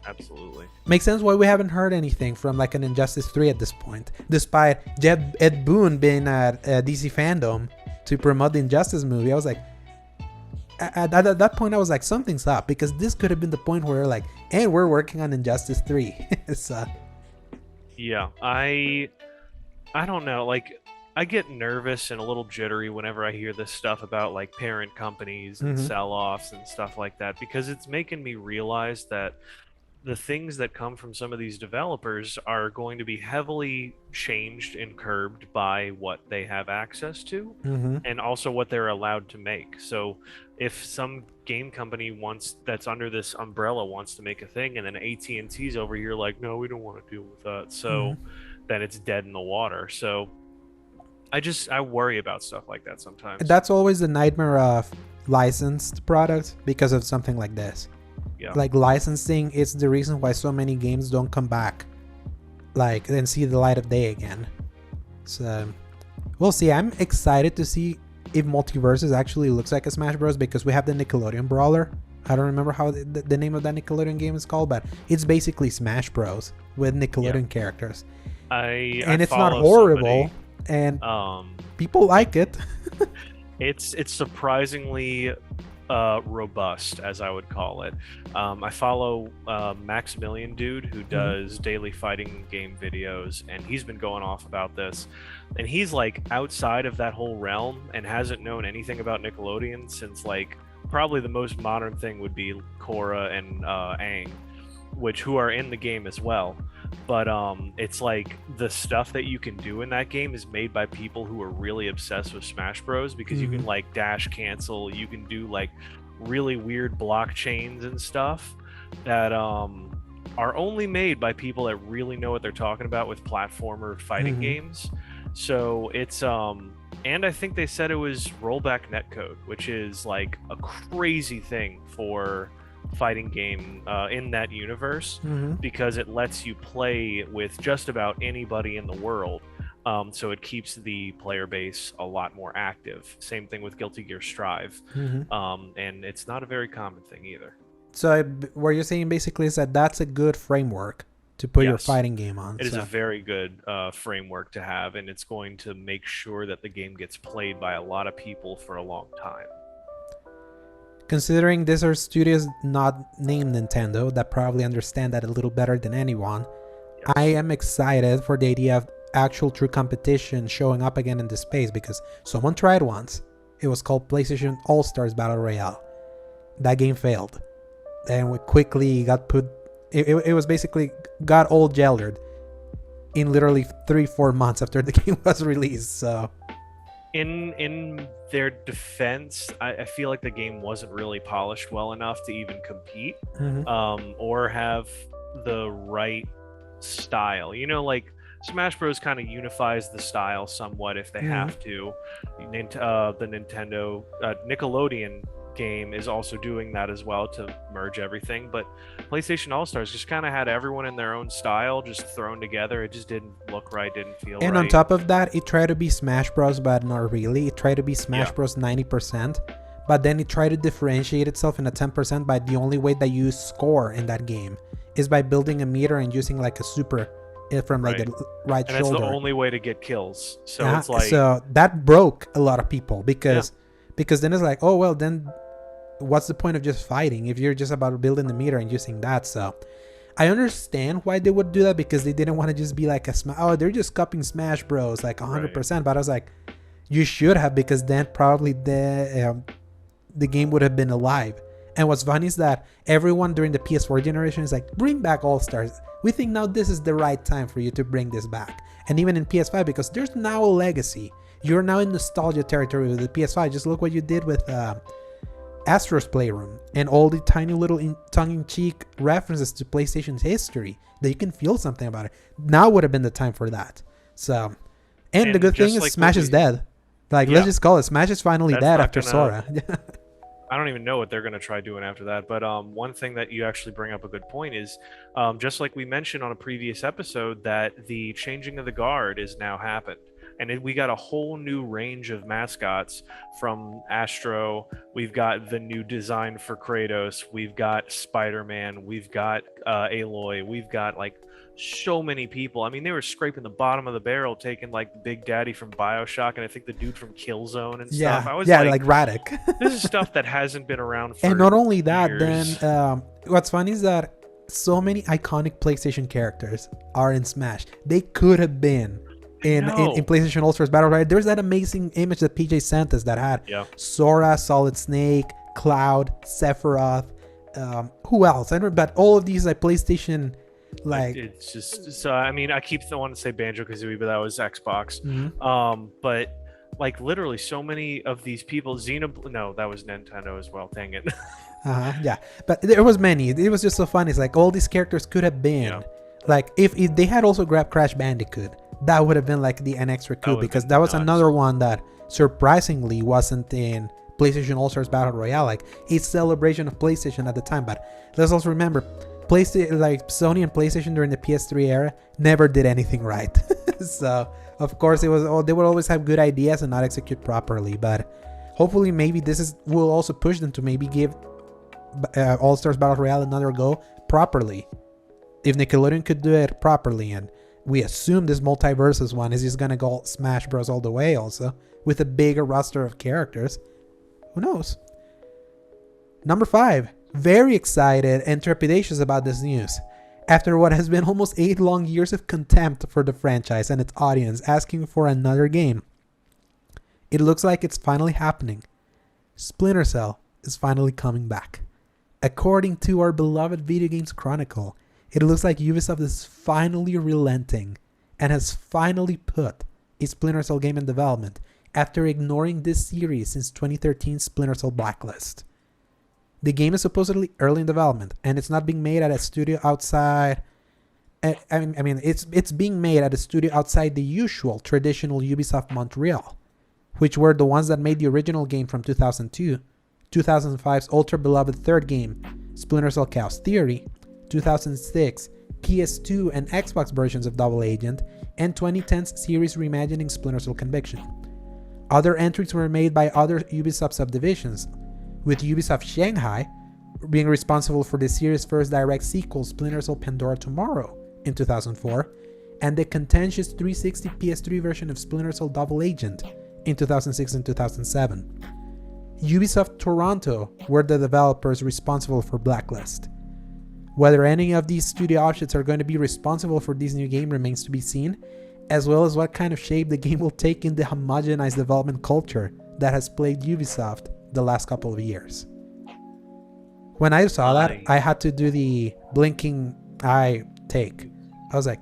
absolutely. Makes sense why we haven't heard anything from like an Injustice 3 at this point. Despite Ed Boon being at DC Fandom to promote the Injustice movie, I was like, at that point I was like, something's up, because this could have been the point where like, and we're working on Injustice 3. So yeah, I don't know, like I get nervous and a little jittery whenever I hear this stuff about like parent companies and Hmm. sell-offs and stuff like that, because it's making me realize that the things that come from some of these developers are going to be heavily changed and curbed by what they have access to Hmm. and also what they're allowed to make. So if some game company wants that's under this umbrella wants to make a thing and then AT&T's over here like, no, we don't want to deal with that. Hmm. So then it's dead in the water. So I worry about stuff like that sometimes. That's always the nightmare of licensed products because of something like this. Yeah. Like licensing is the reason why so many games don't come back, like and see the light of day again. So we'll see. I'm excited to see if Multiverses actually looks like a Smash Bros. Because we have the Nickelodeon Brawler. I don't remember how the name of that Nickelodeon game is called, but it's basically Smash Bros. With Nickelodeon characters. I It's not follow horrible, somebody, and um people like it. it's surprisingly robust, as I would call it. I follow Maximilian Dude, who does daily fighting game videos, and he's been going off about this. And he's like outside of that whole realm and hasn't known anything about Nickelodeon since like probably the most modern thing would be Korra and Aang, who are in the game as well. But it's like the stuff that you can do in that game is made by people who are really obsessed with Smash Bros. Because you can like dash cancel, you can do like really weird blockchains and stuff that are only made by people that really know what they're talking about with platformer fighting games. So it's and I think they said it was rollback netcode, which is like a crazy thing for fighting game in that universe, because it lets you play with just about anybody in the world. So it keeps the player base a lot more active. Same thing with Guilty Gear Strive. And it's not a very common thing either. So what you're saying basically is that that's a good framework to put your Yes. fighting game on. It is a very good framework to have, and it's going to make sure that the game gets played by a lot of people for a long time. Considering these are studios not named Nintendo that probably understand that a little better than anyone, Yes. I am excited for the idea of actual true competition showing up again in the space, because someone tried once. It was called PlayStation All-Stars Battle Royale. That game failed. And we quickly got put... It was basically got all geldered in literally 3-4 months after the game was released, so... In their defense, I feel like the game wasn't really polished well enough to even compete, or have the right style. You know, like Smash Bros. Kind of unifies the style somewhat if they have to. The Nintendo Nickelodeon game is also doing that as well to merge everything, but PlayStation All-Stars just kind of had everyone in their own style just thrown together. It just didn't look right, didn't feel right. And on top of that, it tried to be Smash Bros, but not really. It tried to be Smash Bros 90%, but then it tried to differentiate itself in a 10% by the only way that you score in that game is by building a meter and using like a super from like the right and shoulder. That's the only way to get kills. So it's like, so that broke a lot of people because then it's like, oh well, then what's the point of just fighting if you're just about building the meter and using that? So I understand why they would do that, because they didn't want to just be like they're just copying Smash Bros like 100%. But I was like, you should have, because then probably the game would have been alive. And what's funny is that everyone during the PS4 generation is like, bring back All Stars. We think now this is the right time for you to bring this back. And even in PS5, because there's now a legacy. You're now in nostalgia territory with the PS5. Just look what you did with Astro's Playroom and all the tiny little tongue-in-cheek references to PlayStation's history that you can feel something about it. Now would have been the time for that. So, and the good thing is Smash is dead. Like, let's just call it Smash is finally dead after Sora. I don't even know what they're going to try doing after that. But one thing that you actually bring up a good point is, just like we mentioned on a previous episode, that the changing of the guard is now happened. And we got a whole new range of mascots from Astro. We've got the new design for Kratos. We've got Spider-Man. We've got Aloy. We've got like so many people. I mean, they were scraping the bottom of the barrel, taking like Big Daddy from BioShock, and I think the dude from Killzone and stuff. I was like Radek. This is stuff that hasn't been around for And not only that, years. then what's funny is that so many iconic PlayStation characters are in Smash. They could have been in PlayStation All-Stars Battle Royale. There's that amazing image that PJ sent us that had Sora, Solid Snake, Cloud, Sephiroth. Who else? I don't know, but all of these like PlayStation. Like it's just so. I mean, I keep wanting to say Banjo-Kazooie, but that was Xbox. But like literally, so many of these people. No, that was Nintendo as well. Dang it. Yeah, but there was many. It was just so funny. It's like all these characters could have been like if they had also grabbed Crash Bandicoot, that would have been like an extra coup, because that was another one that surprisingly wasn't in PlayStation All-Stars Battle Royale, like a celebration of PlayStation at the time. But let's also remember, PlayStation, like Sony and PlayStation during the PS3 era, never did anything right. So of course they would always have good ideas and not execute properly. But hopefully maybe will also push them to maybe give All-Stars Battle Royale another go properly. If Nickelodeon could do it properly, and we assume this multiverses one is just gonna go Smash Bros all the way, also with a bigger roster of characters. Who knows? Number 5. Very excited and trepidatious about this news. After what has been almost 8 long years of contempt for the franchise and its audience asking for another game, it looks like it's finally happening. Splinter Cell is finally coming back. According to our beloved Video Games Chronicle, it looks like Ubisoft is finally relenting and has finally put a Splinter Cell game in development after ignoring this series since 2013's Splinter Cell Blacklist. The game is supposedly early in development, and it's not being made at a studio outside. I mean, it's being made at a studio outside the usual traditional Ubisoft Montreal, which were the ones that made the original game from 2002, 2005's ultra beloved third game, Splinter Cell Chaos Theory, 2006 PS2 and Xbox versions of Double Agent, and 2010's series reimagining Splinter Cell Conviction. Other entries were made by other Ubisoft subdivisions, with Ubisoft Shanghai being responsible for the series' first direct sequel, Splinter Cell Pandora Tomorrow, in 2004, and the contentious 360 PS3 version of Splinter Cell Double Agent in 2006 and 2007. Ubisoft Toronto were the developers responsible for Blacklist. Whether any of these studio offshoots are going to be responsible for this new game remains to be seen, as well as what kind of shape the game will take in the homogenized development culture that has plagued Ubisoft the last couple of years. When I saw that, I had to do the blinking eye take. I was like,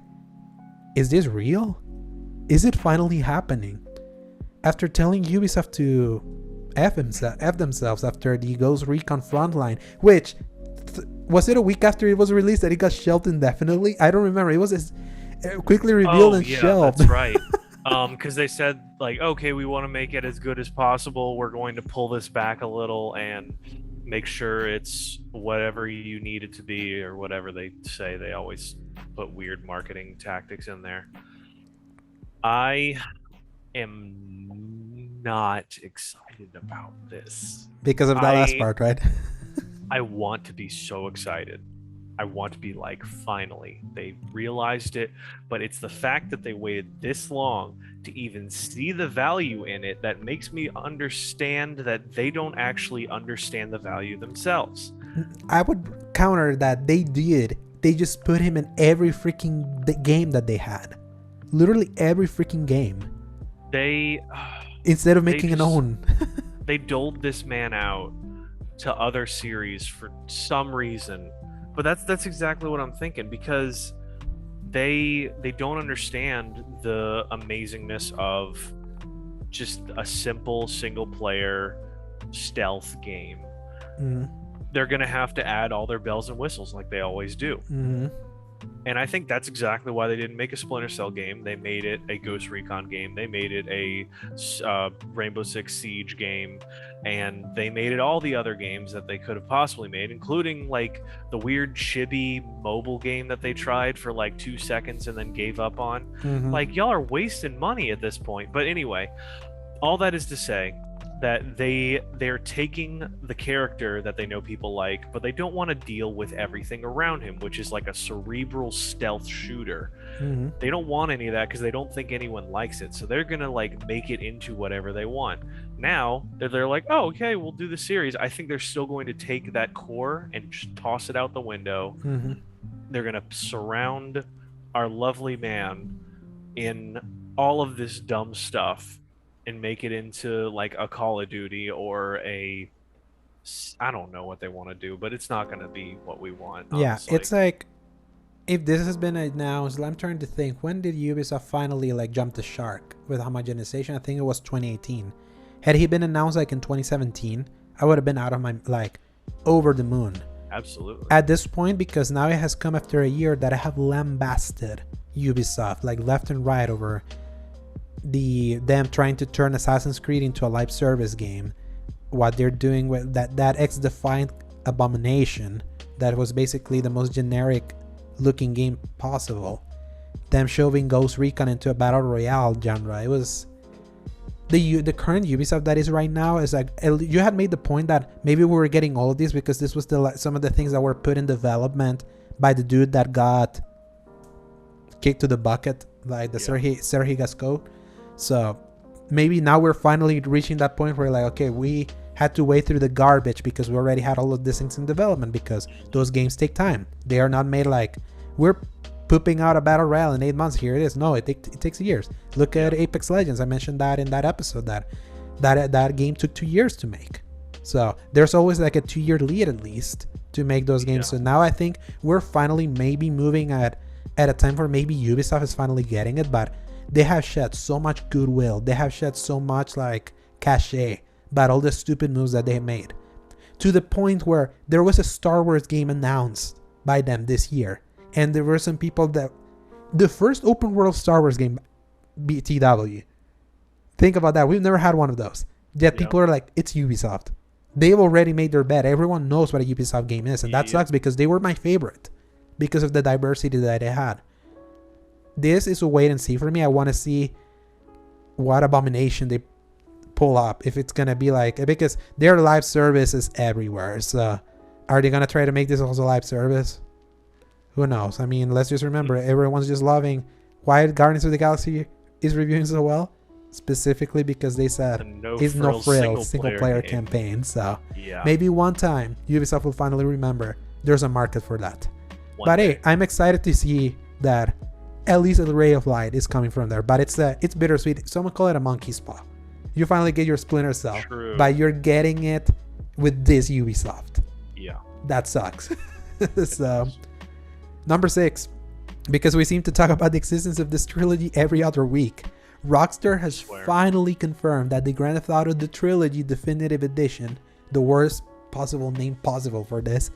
is this real? Is it finally happening? After telling Ubisoft to F themselves after the Ghost Recon Frontline, which was it a week after it was released that it got shelved indefinitely? I don't remember. It was quickly revealed and shelved. That's right. Because they said, like, okay, we want to make it as good as possible. We're going to pull this back a little and make sure it's whatever you need it to be, or whatever they say. They always put weird marketing tactics in there. I am not excited about this. Because of that last part, right? I want to be so excited. I want to be like, finally, they realized it. But it's the fact that they waited this long to even see the value in it that makes me understand that they don't actually understand the value themselves. I would counter that they did. They just put him in every freaking game that they had. Literally every freaking game. Instead of making an own. They doled this man out to other series for some reason. But that's exactly what I'm thinking, because they don't understand the amazingness of just a simple single player stealth game. Mm-hmm. They're gonna have to add all their bells and whistles like they always do. Mm-hmm. And I think that's exactly why they didn't make a Splinter Cell game. They made it a Ghost Recon game. They made it a Rainbow Six Siege game. And they made it all the other games that they could have possibly made, including like the weird chibi mobile game that they tried for like 2 seconds and then gave up on. Mm-hmm. Like, y'all are wasting money at this point. But anyway, all that is to say that they're taking the character that they know people like, but they don't want to deal with everything around him, which is like a cerebral stealth shooter. Mm-hmm. They don't want any of that because they don't think anyone likes it. So they're gonna like make it into whatever they want. Now they're like, oh, okay, we'll do the series. I think they're still going to take that core and just toss it out the window. Mm-hmm. They're gonna surround our lovely man in all of this dumb stuff and make it into like a Call of Duty or I don't know what they want to do, but it's not going to be what we want, Yeah, honestly. it's like if this has been announced, I'm trying to think, when did Ubisoft finally like jump the shark with homogenization? I think it was 2018. Had he been announced like in 2017, I would have been out of my like over the moon. Absolutely. At this point, because now it has come after a year that I have lambasted Ubisoft like left and right over them trying to turn Assassin's Creed into a live service game. What they're doing with that X-Defiant abomination that was basically the most generic looking game possible. Them shoving Ghost Recon into a battle royale genre. It was the current Ubisoft that is right now is like, you had made the point that maybe we were getting all of these because this was some of the things that were put in development by the dude that got kicked to the bucket, like the Serhi Gasco. So maybe now we're finally reaching that point where like, okay, we had to wade through the garbage because we already had all of these things in development, because those games take time. They are not made like we're pooping out a battle royale in 8 months. Here it is. No, it takes years. Look at Apex Legends. I mentioned that in that episode that game took 2 years to make. So there's always like a 2-year lead at least to make those games. So now I think we're finally maybe moving at a time where maybe Ubisoft is finally getting it, but they have shed so much goodwill. They have shed so much like cachet about all the stupid moves that they made, to the point where there was a Star Wars game announced by them this year, and there were some people that the first open world Star Wars game, BTW, think about that, we've never had one of those, yet people are like, it's Ubisoft. They've already made their bet. Everyone knows what a Ubisoft game is, and that sucks because they were my favorite because of the diversity that they had. This is a wait and see for me. I want to see what abomination they pull up, if it's gonna be like, because their live service is everywhere. So are they gonna try to make this also live service? Who knows? I mean, let's just remember, everyone's just loving why Guardians of the Galaxy is reviewing so well, specifically because they said it's no frill single player campaign. So maybe one time Ubisoft will finally remember there's a market for that. But hey, I'm excited to see that at least a ray of light is coming from there. But it's bittersweet. Someone call it a monkey's paw. You finally get your Splinter Cell, but you're getting it with this Ubisoft. Yeah, that sucks. So number 6, because we seem to talk about the existence of this trilogy every other week, Rockstar has finally confirmed that the Grand Theft Auto The Trilogy Definitive Edition, the worst possible name possible for this,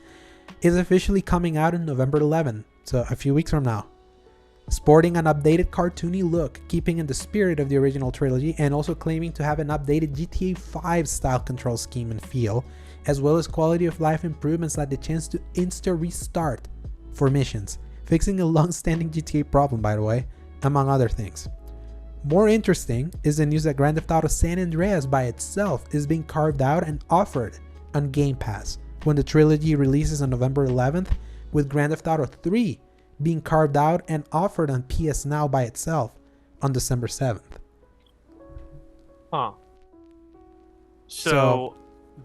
is officially coming out on November 11th, so a few weeks from now. Sporting an updated cartoony look, keeping in the spirit of the original trilogy, and also claiming to have an updated GTA 5 style control scheme and feel, as well as quality of life improvements like the chance to insta restart for missions, fixing a long-standing GTA problem, by the way, among other things. More interesting is the news that Grand Theft Auto San Andreas by itself is being carved out and offered on Game Pass when the trilogy releases on November 11th, with Grand Theft Auto 3 being carved out and offered on PS Now by itself on December 7th. Huh. So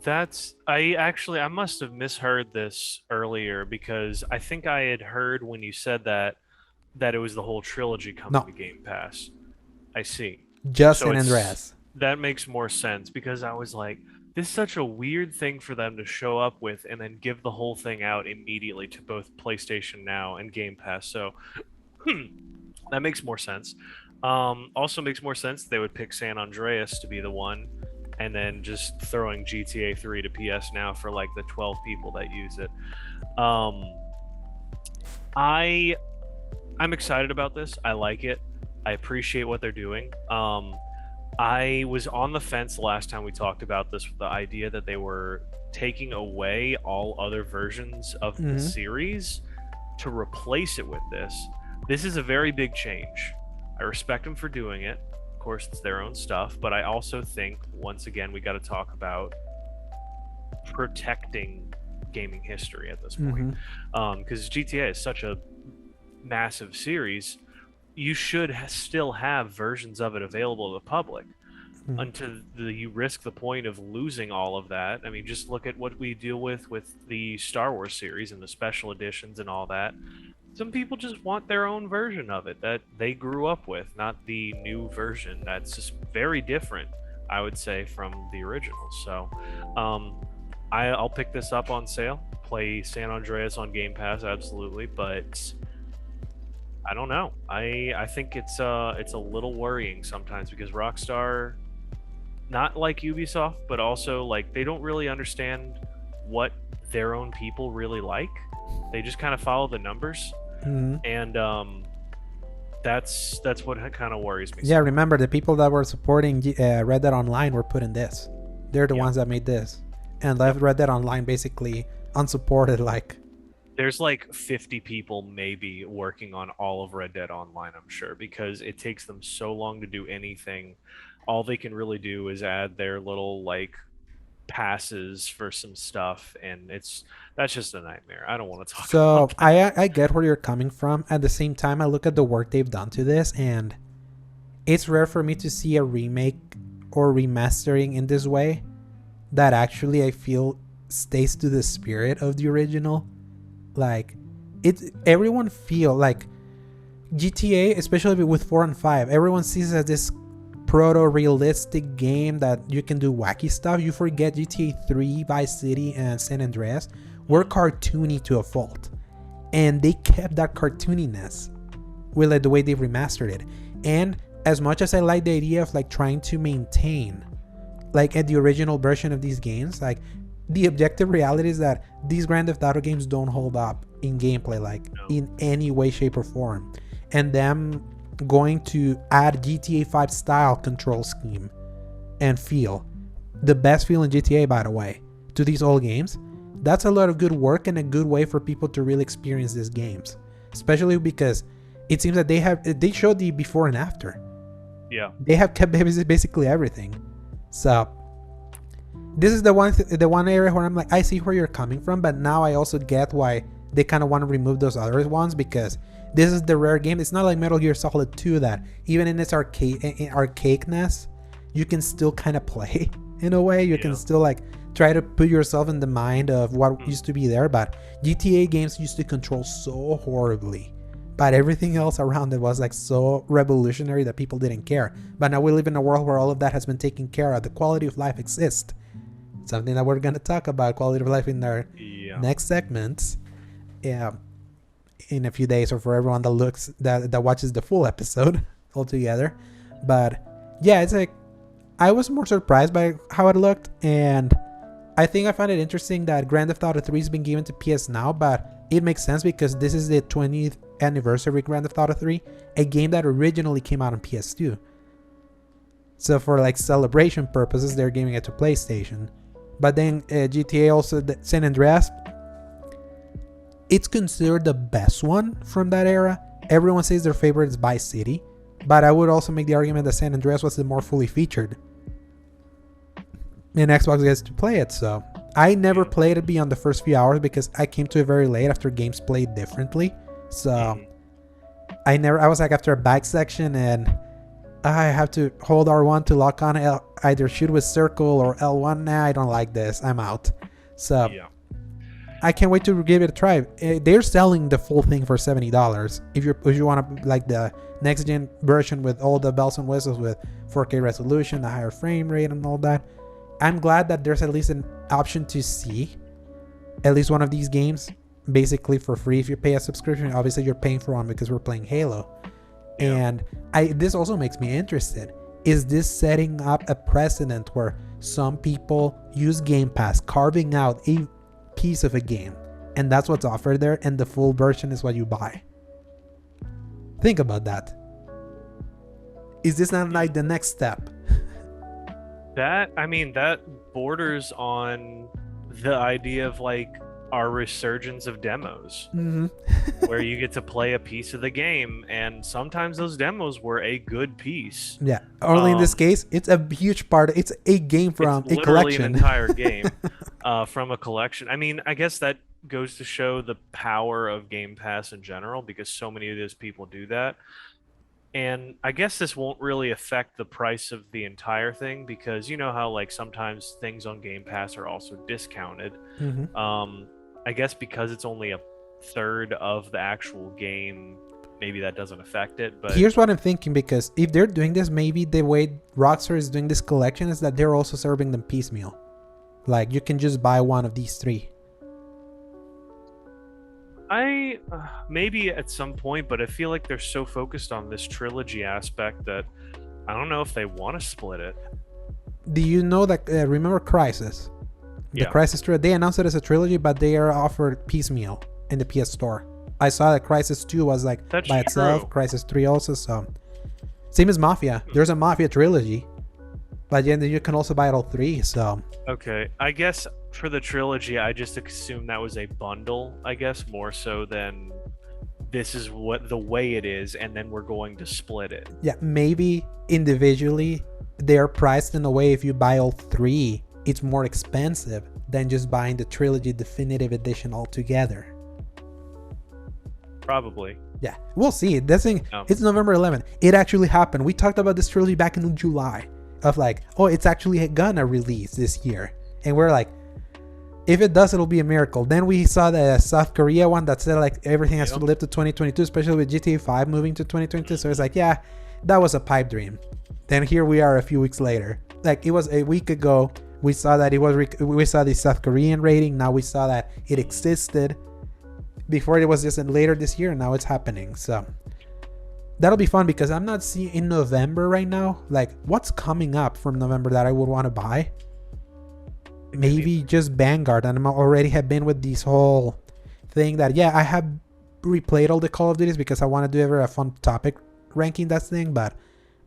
that's, I must have misheard this earlier, because I think I had heard when you said that it was the whole trilogy coming to Game Pass. I see. Just San Andreas. That makes more sense, because I was like, this is such a weird thing for them to show up with and then give the whole thing out immediately to both PlayStation Now and Game Pass. So that makes more sense. Also makes more sense they would pick San Andreas to be the one, and then just throwing GTA 3 to PS Now for like the 12 people that use it. I'm excited about this. I like it. I appreciate what they're doing. I was on the fence last time we talked about this, with the idea that they were taking away all other versions of the series to replace it with this. This is a very big change. I respect them for doing it. Of course, it's their own stuff, but I also think, once again, we got to talk about protecting gaming history at this point. Because GTA is such a massive series, you should still have versions of it available to the public until you risk the point of losing all of that. I mean, just look at what we deal with the Star Wars series and the special editions and all that. Some people just want their own version of it that they grew up with, not the new version that's just very different, I would say, from the original. So, um, I'll pick this up on sale. Play San Andreas on Game Pass, absolutely, but I don't know. I think it's a little worrying sometimes because Rockstar, not like Ubisoft, but also like they don't really understand what their own people really like. They just kind of follow the numbers, Mhm. and that's what kind of worries me. Yeah, remember the people that were supporting Red Dead Online were put in this. They're the Yeah. ones that made this and left Red Dead Online basically unsupported. Like, There's like 50 people maybe working on all of Red Dead Online, I'm sure, because it takes them so long to do anything. All they can really do is add their little like passes for some stuff, and that's just a nightmare. I don't want to talk so about that. I get where you're coming from. At the same time, I look at the work they've done to this, and it's rare for me to see a remake or remastering in this way that actually I feel stays to the spirit of the original. Like, it everyone feel like GTA, especially with 4 and 5, everyone sees it as this proto-realistic game that you can do wacky stuff. You forget GTA 3, Vice City, and San Andreas were cartoony to a fault, and they kept that cartooniness with like the way they remastered it. And as much as I like the idea of like trying to maintain like at the original version of these games, like the objective reality is that these Grand Theft Auto games don't hold up in gameplay, like No. in any way, shape, or form. And them going to add GTA 5 style control scheme and feel, the best feel in GTA, by the way, to these old games, that's a lot of good work and a good way for people to really experience these games, especially because it seems that they showed the before and after. Yeah. They have kept basically everything. So this is the one area where I'm like, I see where you're coming from, but now I also get why they kind of want to remove those other ones, because this is the rare game. It's not like Metal Gear Solid 2 that even in its archaicness, you can still kind of play in a way. You can still like try to put yourself in the mind of what used to be there. But GTA games used to control so horribly, but everything else around it was like so revolutionary that people didn't care. But now we live in a world where all of that has been taken care of. The quality of life exists. Something that we're going to talk about, quality of life, in our next segments. Yeah, in a few days, or for everyone that watches the full episode altogether. But yeah, it's like I was more surprised by how it looked, and I think I found it interesting that Grand Theft Auto 3 has been given to PS Now, but it makes sense because this is the 20th anniversary Grand Theft Auto 3, a game that originally came out on PS2. So for like celebration purposes, they're giving it to PlayStation. But then GTA also, San Andreas, it's considered the best one from that era. Everyone says their favorite is Vice City, but I would also make the argument that San Andreas was the more fully featured, and Xbox gets to play it. So I never played it beyond the first few hours because I came to it very late after games played differently. So I was like after a back section, and I have to hold R1 to lock on either shoot with circle or L1. Nah, I don't like this, I'm out. So I can't wait to give it a try. They're selling the full thing for $70 if you want to like the next gen version with all the bells and whistles, with 4K resolution, a higher frame rate, and all that. I'm glad that there's at least an option to see at least one of these games basically for free if you pay a subscription. Obviously you're paying for one because we're playing Halo. And this also makes me interested. Is this setting up a precedent where some people use Game Pass, carving out a piece of a game, and that's what's offered there, and the full version is what you buy? Think about that. Is this not like the next step? That borders on the idea of like our resurgence of demos, where you get to play a piece of the game, and sometimes those demos were a good piece. Yeah, only in this case, it's a huge part. It's a game from a collection. An entire game from a collection. I mean, I guess that goes to show the power of Game Pass in general, because so many of those people do that. And I guess this won't really affect the price of the entire thing, because you know how like sometimes things on Game Pass are also discounted. I guess because it's only a third of the actual game, maybe that doesn't affect it. But here's what I'm thinking, because if they're doing this, maybe the way Rockstar is doing this collection is that they're also serving them piecemeal. Like, you can just buy one of these 3. I maybe at some point, but I feel like they're so focused on this trilogy aspect that I don't know if they want to split it. Do you know that, remember Crysis? The Crysis 3, they announced it as a trilogy, but they are offered piecemeal in the PS Store. I saw that Crysis 2 was like That's by itself, true. Crysis 3 also, so same as Mafia. There's a Mafia trilogy, but then you can also buy all 3, so Okay, I guess for the trilogy, I just assumed that was a bundle, I guess, more so than this is what the way it is, and then we're going to split it. yeah, maybe individually they're priced in a way, if you buy all 3, it's more expensive than just buying the trilogy definitive edition altogether. Probably. Yeah, we'll see. This thing, Oh. It's November 11th. It actually happened. We talked about this trilogy back in July of like, oh, it's actually gonna release this year. And we're like, if it does, it'll be a miracle. Then we saw the South Korea one that said like everything has to live to 2022, especially with GTA 5 moving to 2022. So it's like, yeah, that was a pipe dream. Then here we are a few weeks later. Like, it was a week ago. We saw that we saw the South Korean rating. Now we saw that it existed. Before it was just later this year, and now it's happening. So that'll be fun, because I'm not seeing in November right now, like, what's coming up from November that I would want to buy. Maybe just Vanguard, and I'm already have been with this whole thing that, yeah, I have replayed all the Call of Duties because I want to do ever a fun topic ranking that thing, but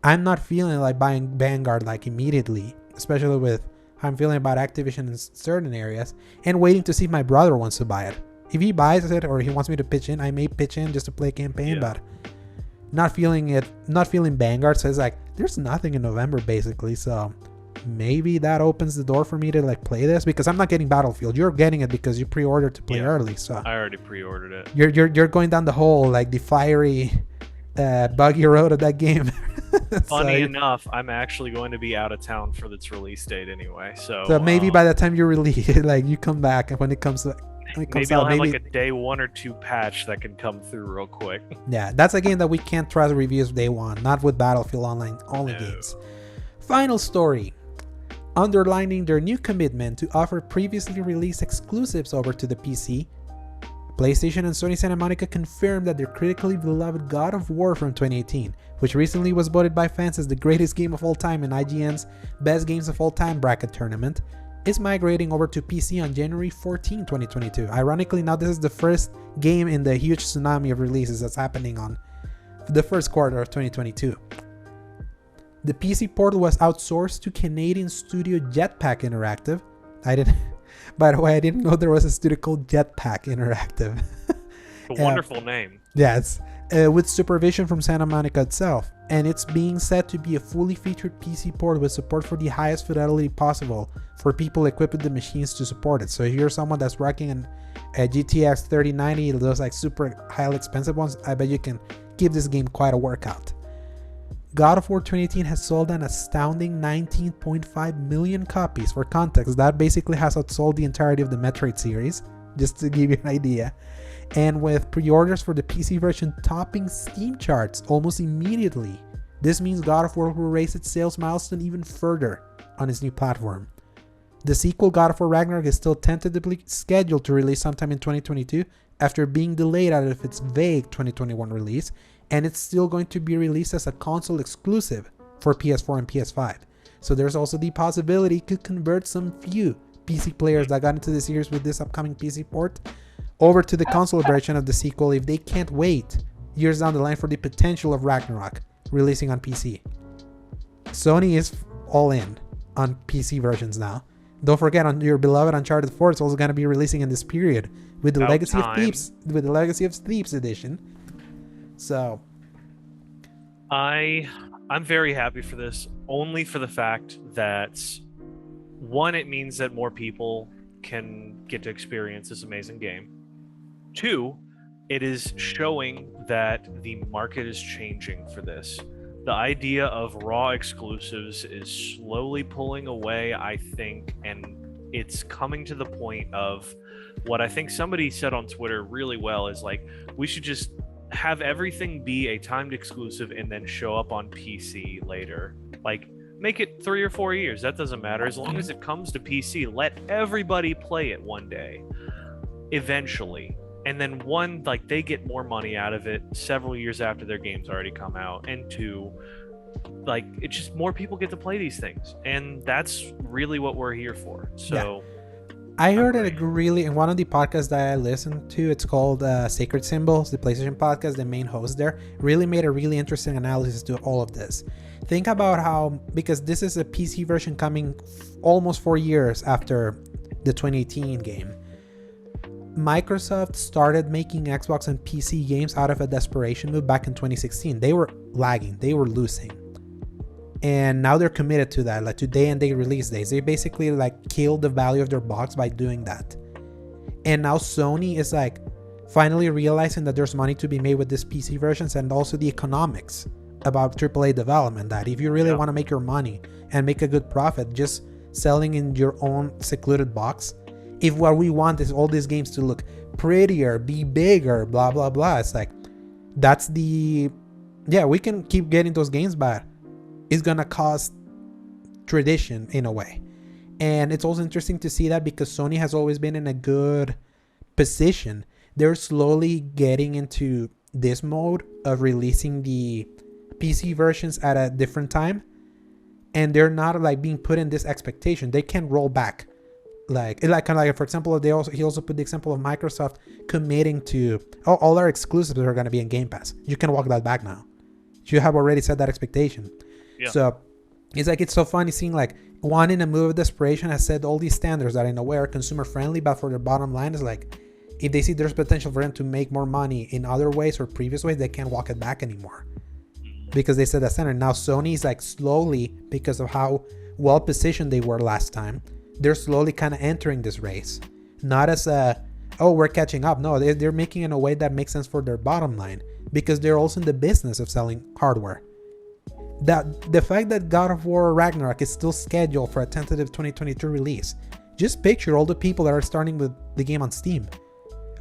I'm not feeling like buying Vanguard like immediately, especially with how I'm feeling about Activision in certain areas, and waiting to see if my brother wants to buy it. If he buys it or he wants me to pitch in, I may pitch in just to play campaign, but not feeling Vanguard. So it's like, there's nothing in November basically. So maybe that opens the door for me to like play this, because I'm not getting Battlefield. You're getting it because you pre-ordered to play early. So I already pre-ordered it. You're going down the whole like the fiery, buggy road of that game. Funny enough, I'm actually going to be out of town for its release date anyway. So maybe by the time you release it, like you come back, and when it comes to maybe I'll have like a day 1 or 2 patch that can come through real quick. Yeah, that's a game that we can't trust reviews day 1, not with Battlefield Online only games. Final story. Underlining their new commitment to offer previously released exclusives over to the PC, PlayStation and Sony Santa Monica confirmed that their critically beloved God of War from 2018, which recently was voted by fans as the greatest game of all time in IGN's Best Games of All Time bracket tournament, is migrating over to PC on January 14, 2022. Ironically, now this is the first game in the huge tsunami of releases that's happening on the first quarter of 2022. The PC port was outsourced to Canadian studio Jetpack Interactive. By the way, I didn't know there was a studio called Jetpack Interactive. A wonderful name. Yes, with supervision from Santa Monica itself. And it's being said to be a fully featured PC port with support for the highest fidelity possible for people equipped with the machines to support it. So if you're someone that's rocking a GTX 3090, those like super highly expensive ones, I bet you can give this game quite a workout. God of War 2018 has sold an astounding 19.5 million copies. For context, that basically has outsold the entirety of the Metroid series, just to give you an idea. And with pre-orders for the PC version topping Steam charts almost immediately, this means God of War will raise its sales milestone even further on its new platform. The sequel, God of War Ragnarok, is still tentatively scheduled to release sometime in 2022 after being delayed out of its vague 2021 release, and it's still going to be released as a console exclusive for PS4 and PS5. So there's also the possibility it could convert some few PC players that got into the series with this upcoming PC port over to the console version of the sequel if they can't wait years down the line for the potential of Ragnarok releasing on PC. Sony is all in on PC versions now. Don't forget, on your beloved Uncharted 4 is also going to be releasing in this period with the Legacy of Thieves edition. So I'm very happy for this, only for the fact that, one, it means that more people can get to experience this amazing game. 2, it is showing that the market is changing for this. The idea of raw exclusives is slowly pulling away, I think, and it's coming to the point of what I think somebody said on Twitter really well is like, we should just have everything be a timed exclusive and then show up on PC later. Like, make it 3 or 4 years. That doesn't matter. As long as it comes to PC, let everybody play it one day, eventually. And then one, like, they get more money out of it several years after their game's already come out. And two, like, it's just more people get to play these things. And that's really what we're here for. So I heard it really in one of the podcasts that I listened to. It's called Sacred Symbols, the PlayStation podcast. The main host there really made a really interesting analysis to all of this. Think about how, because this is a PC version coming almost 4 years after the 2018 game, Microsoft started making Xbox and PC games out of a desperation move back in 2016. They were lagging, they were losing. And now they're committed to that, like to day and day release days. They basically like killed the value of their box by doing that. And now Sony is like finally realizing that there's money to be made with these PC versions, and also the economics about AAA development, that if you really want to make your money and make a good profit just selling in your own secluded box, if what we want is all these games to look prettier, be bigger, blah blah blah, it's like, that's the, we can keep getting those games, but it's gonna cost tradition in a way. And it's also interesting to see that because Sony has always been in a good position. They're slowly getting into this mode of releasing the PC versions at a different time, and they're not like being put in this expectation. They can roll back, like kind of like, for example, he also put the example of Microsoft committing to all our exclusives are going to be in Game Pass. You can walk that back now. You have already set that expectation. So it's like, it's so funny seeing like one in a move of desperation has set all these standards that in a way are consumer friendly, but for their bottom line is like, if they see there's potential for them to make more money in other ways or previous ways, they can't walk it back anymore because they set that standard. Now Sony's like slowly, because of how well positioned they were last time, they're slowly kind of entering this race, not as we're catching up. No, they're making it in a way that makes sense for their bottom line, because they're also in the business of selling hardware. That the fact that God of War Ragnarok is still scheduled for a tentative 2022 release, just picture all the people that are starting with the game on Steam.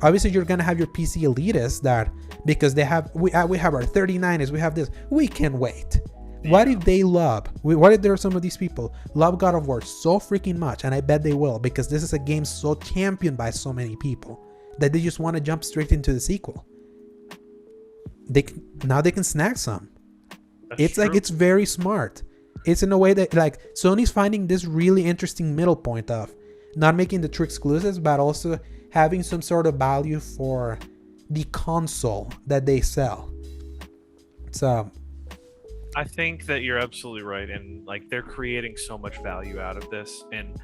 Obviously you're gonna have your PC elitists that, because they have we have our 39ers, we have this, we can wait. What if they what if there are some of these people love God of War so freaking much, and I bet they will, because this is a game so championed by so many people that they just want to jump straight into the sequel. Now they can snag some. It's true. Like, it's very smart. It's in a way that like Sony's finding this really interesting middle point of not making the true exclusives, but also having some sort of value for the console that they sell. So I think that you're absolutely right, and like they're creating so much value out of this. And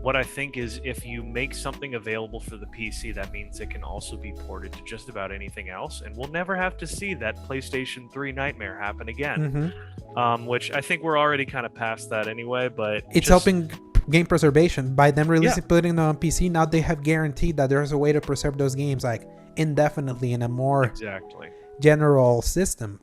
what I think is, if you make something available for the PC, that means it can also be ported to just about anything else, and we'll never have to see that PlayStation 3 nightmare happen again. Which I think we're already kind of past that anyway, but it's helping game preservation by them releasing, putting them on PC. Now they have guaranteed that there's a way to preserve those games like indefinitely in a more general system.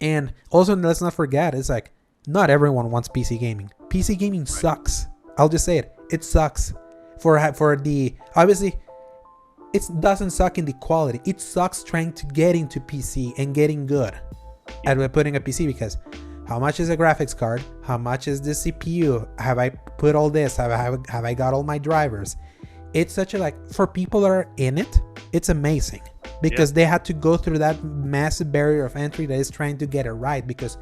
And also, let's not forget, it's like not everyone wants PC gaming. PC gaming sucks. I'll just say it. It sucks. For the, obviously, it doesn't suck in the quality. It sucks trying to get into PC and getting good at putting a PC, because how much is a graphics card? How much is the CPU? Have I put all this? Have I got all my drivers? It's such a, like, for people that are in it, it's amazing, because they had to go through that massive barrier of entry that is trying to get it right, because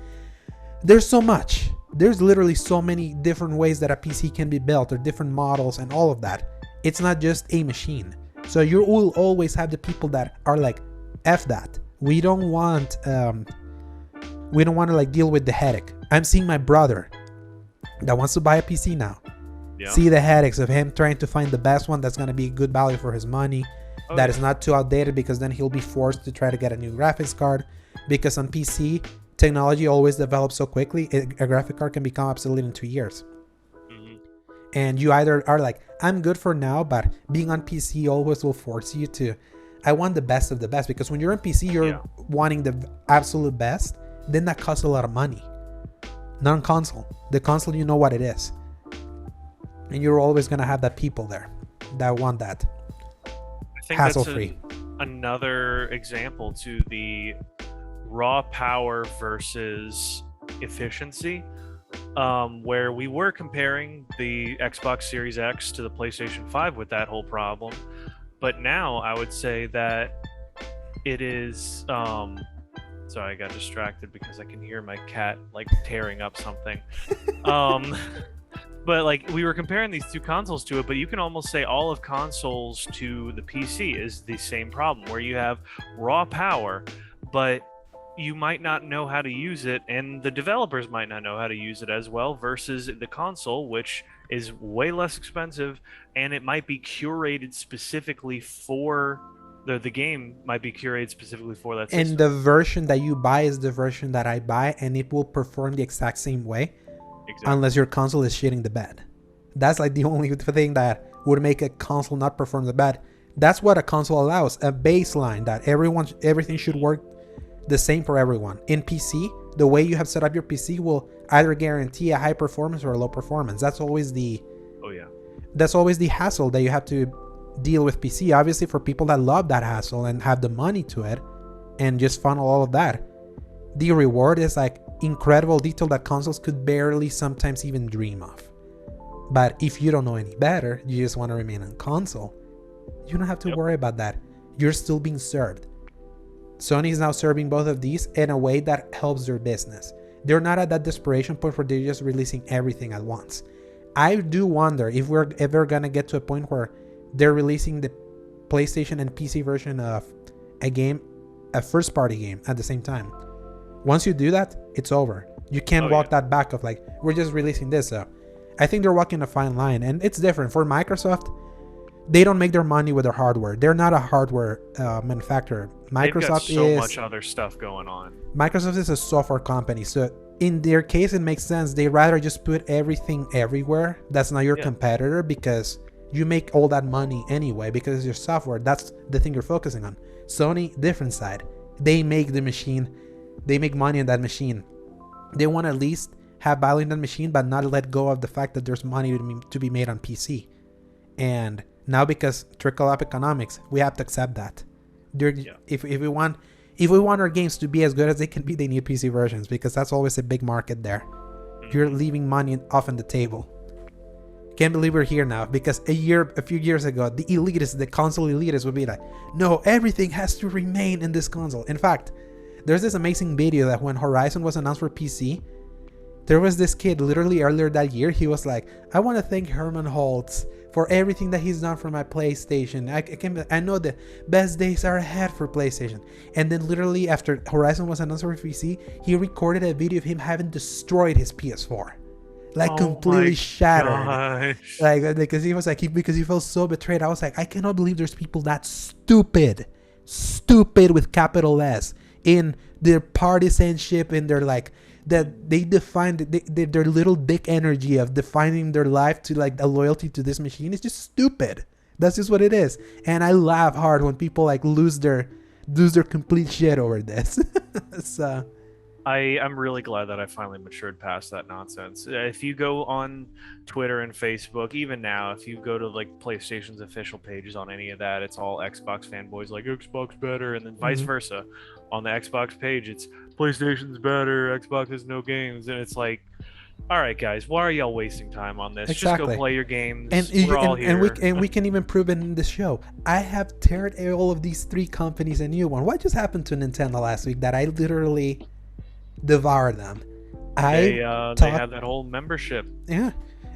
there's so much. There's literally so many different ways that a PC can be built, or different models and all of that. It's not just a machine. So you will always have the people that are like, F that. We don't want to like deal with the headache. I'm seeing my brother that wants to buy a PC now. See the headaches of him trying to find the best one that's going to be good value for his money, that is not too outdated, because then he'll be forced to try to get a new graphics card, because on PC technology always develops so quickly. A graphic card can become obsolete in 2 years. And you either are like, I'm good for now, but being on PC always will force you to, I want the best of the best, because when you're on PC, you're wanting the absolute best. Then that costs a lot of money. Not on console. The console, you know what it is. And you're always going to have that people there that want that. think hassle that's free. another example to the raw power versus efficiency, where we were comparing the Xbox Series X to the PlayStation 5 with that whole problem. But now I would say that it is. Sorry, I got distracted because I can hear my cat like tearing up something. um, but like we were comparing these two consoles to it, but you can almost say all of consoles to the PC is the same problem, where you have raw power, but you might not know how to use it, and the developers might not know how to use it as well, versus the console, which is way less expensive, and it might be curated specifically for the game might be curated specifically for that system. And the version that you buy is the version that I buy, and it will perform the exact same way. Exactly. Unless your console is shitting the bed. That's like the only thing that would make a console not perform the bed. That's what a console allows, a baseline that everything should work the same for everyone. In PC, the way you have set up your PC will either guarantee a high performance or a low performance. That's always the hassle that you have to deal with PC. Obviously, for people that love that hassle and have the money to it and just funnel all of that, the reward is like incredible detail that consoles could barely sometimes even dream of. But if you don't know any better, you just want to remain on console, you don't have to worry about that. You're still being served. Sony is now serving both of these in a way that helps their business. They're not at that desperation point where they're just releasing everything at once. I do wonder if we're ever gonna get to a point where they're releasing the PlayStation and PC version of a game, a first party game at the same time. Once you do that, it's over. You can't walk that back of like, we're just releasing this. So I think they're walking a fine line, and it's different. For Microsoft, they don't make their money with their hardware. They're not a hardware manufacturer. Microsoft They've got so much other stuff going on. Microsoft is a software company. So in their case, it makes sense. They rather just put everything everywhere. That's not your competitor, because you make all that money anyway because it's your software. That's the thing you're focusing on. Sony, different side. They make the machine. They make money on that machine. They want to at least have value in that machine, but not let go of the fact that there's money to be made on PC. And now, because trickle up economics, we have to accept that. If we want our games to be as good as they can be, they need PC versions, because that's always a big market there. You're leaving money off on the table. Can't believe we're here now, because a few years ago, the elitists, the console elitists would be like, no, everything has to remain in this console. In fact, there's this amazing video that when Horizon was announced for PC, there was this kid literally earlier that year. He was like, I want to thank Herman Holtz for everything that he's done for my PlayStation. I know the best days are ahead for PlayStation. And then literally after Horizon was announced for PC, he recorded a video of him having destroyed his PS4. Like completely shattered. Like, because he was like, because he felt so betrayed. I was like, I cannot believe there's people that stupid with capital S in their partisanship, in their like, that they define their little dick energy of defining their life to like a loyalty to this machine is just stupid. That's just what it is. And I laugh hard when people like lose their complete shit over this. So I'm really glad that I finally matured past that nonsense. If you go on Twitter and Facebook, even now, if you go to like PlayStation's official pages on any of that, it's all Xbox fanboys like Xbox better, and then vice versa. On the Xbox page, it's PlayStation's better, Xbox has no games, and it's like, all right, guys, why are y'all wasting time on this? Exactly. Just go play your games. And we're all here. And we can even prove it in this show. I have teared all of these three companies a new one. What just happened to Nintendo last week that I literally devoured them? They have that whole membership. Yeah,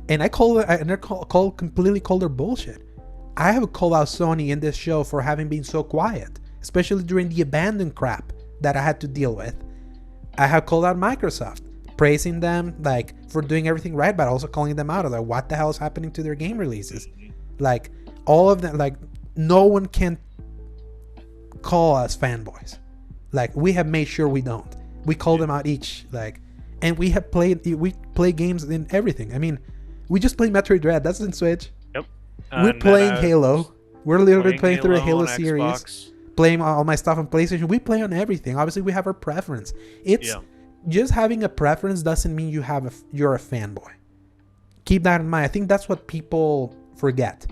and I completely called their bullshit. I have called out Sony in this show for having been so quiet, especially during the abandoned crap that I had to deal with. I have called out Microsoft, praising them like for doing everything right, but also calling them out of like, what the hell is happening to their game releases? Like all of them, like no one can call us fanboys. Like we have made sure we don't. We call them out each, like, and we play games in everything. I mean, we just played Metroid Dread. That's in Switch. Yep. We're playing Halo. We're literally playing through a Halo series. Xbox. Playing all my stuff on PlayStation. We play on everything. Obviously, we have our preference. It's just having a preference doesn't mean you're a fanboy. Keep that in mind. I think that's what people forget.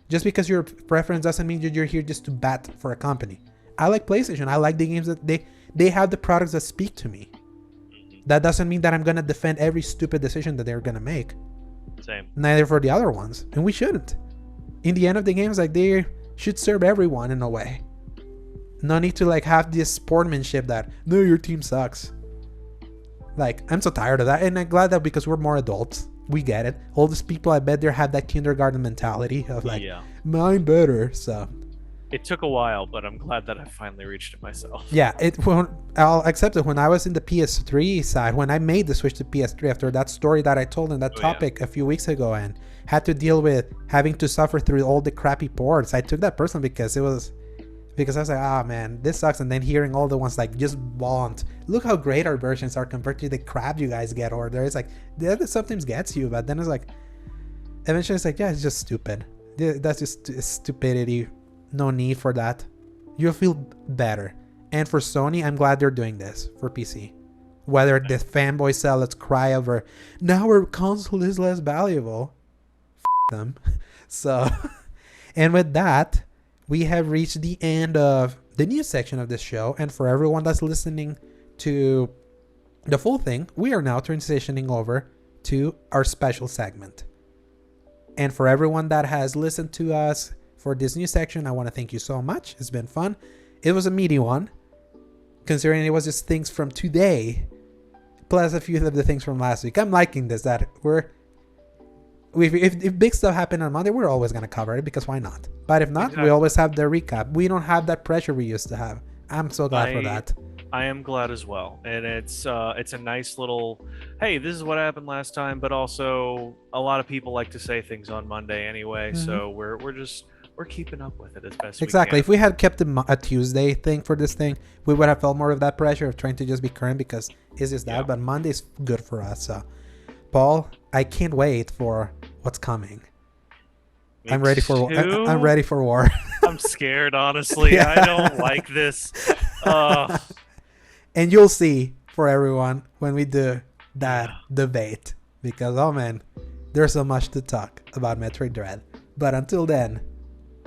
Just because your preference doesn't mean that you're here just to bat for a company. I like PlayStation. I like the games that they have the products that speak to me. That doesn't mean that I'm gonna defend every stupid decision that they're gonna make. Same. Neither for the other ones, and we shouldn't. In the end of the games, like, they should serve everyone in a way. No need to like have this sportsmanship that no, your team sucks. Like, I'm so tired of that, and I'm glad that because we're more adults, we get it. All these people, I bet they have that kindergarten mentality of like, mine better. So it took a while, but I'm glad that I finally reached it myself. Yeah, I'll accept it. When I was in the PS3 side, when I made the switch to PS3 after that story that I told in that topic a few weeks ago, and had to deal with having to suffer through all the crappy ports, I took that personally because I was like, ah, man, this sucks. And then hearing all the ones like, just want, look how great our versions are compared to the crap you guys get, or there is like, that sometimes gets you, but then it's like, eventually it's like, yeah, it's just stupid. That's just stupidity. No need for that. You'll feel better. And for Sony, I'm glad they're doing this for PC. Whether the fanboy zealots cry over, now our console is less valuable. Them. So, and with that, we have reached the end of the news section of this show. And for everyone that's listening to the full thing, we are now transitioning over to our special segment. And for everyone that has listened to us for this new section, I want to thank you so much. It's been fun. It was a meaty one, considering it was just things from today, plus a few of the things from last week. I'm liking this, that if big stuff happened on Monday, we're always going to cover it, because why not? But if not, we always have the recap. We don't have that pressure we used to have. I'm so glad for that. I am glad as well, and it's a nice little, hey, this is what happened last time, but also a lot of people like to say things on Monday anyway, so we're keeping up with it as best we can. If we had kept a Tuesday thing for this thing, we would have felt more of that pressure of trying to just be current, because it's just that. But Monday's good for us. So, Paul, I can't wait for what's coming. I'm ready for war. I'm scared, honestly. I don't like this. And you'll see, for everyone, when we do that debate, because oh man, there's so much to talk about Metroid Dread. But until then,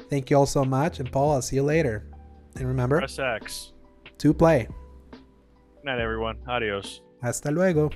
thank you all so much, and Paul, I'll see you later. And remember, press X to play. Good night, everyone. Adios. Hasta luego.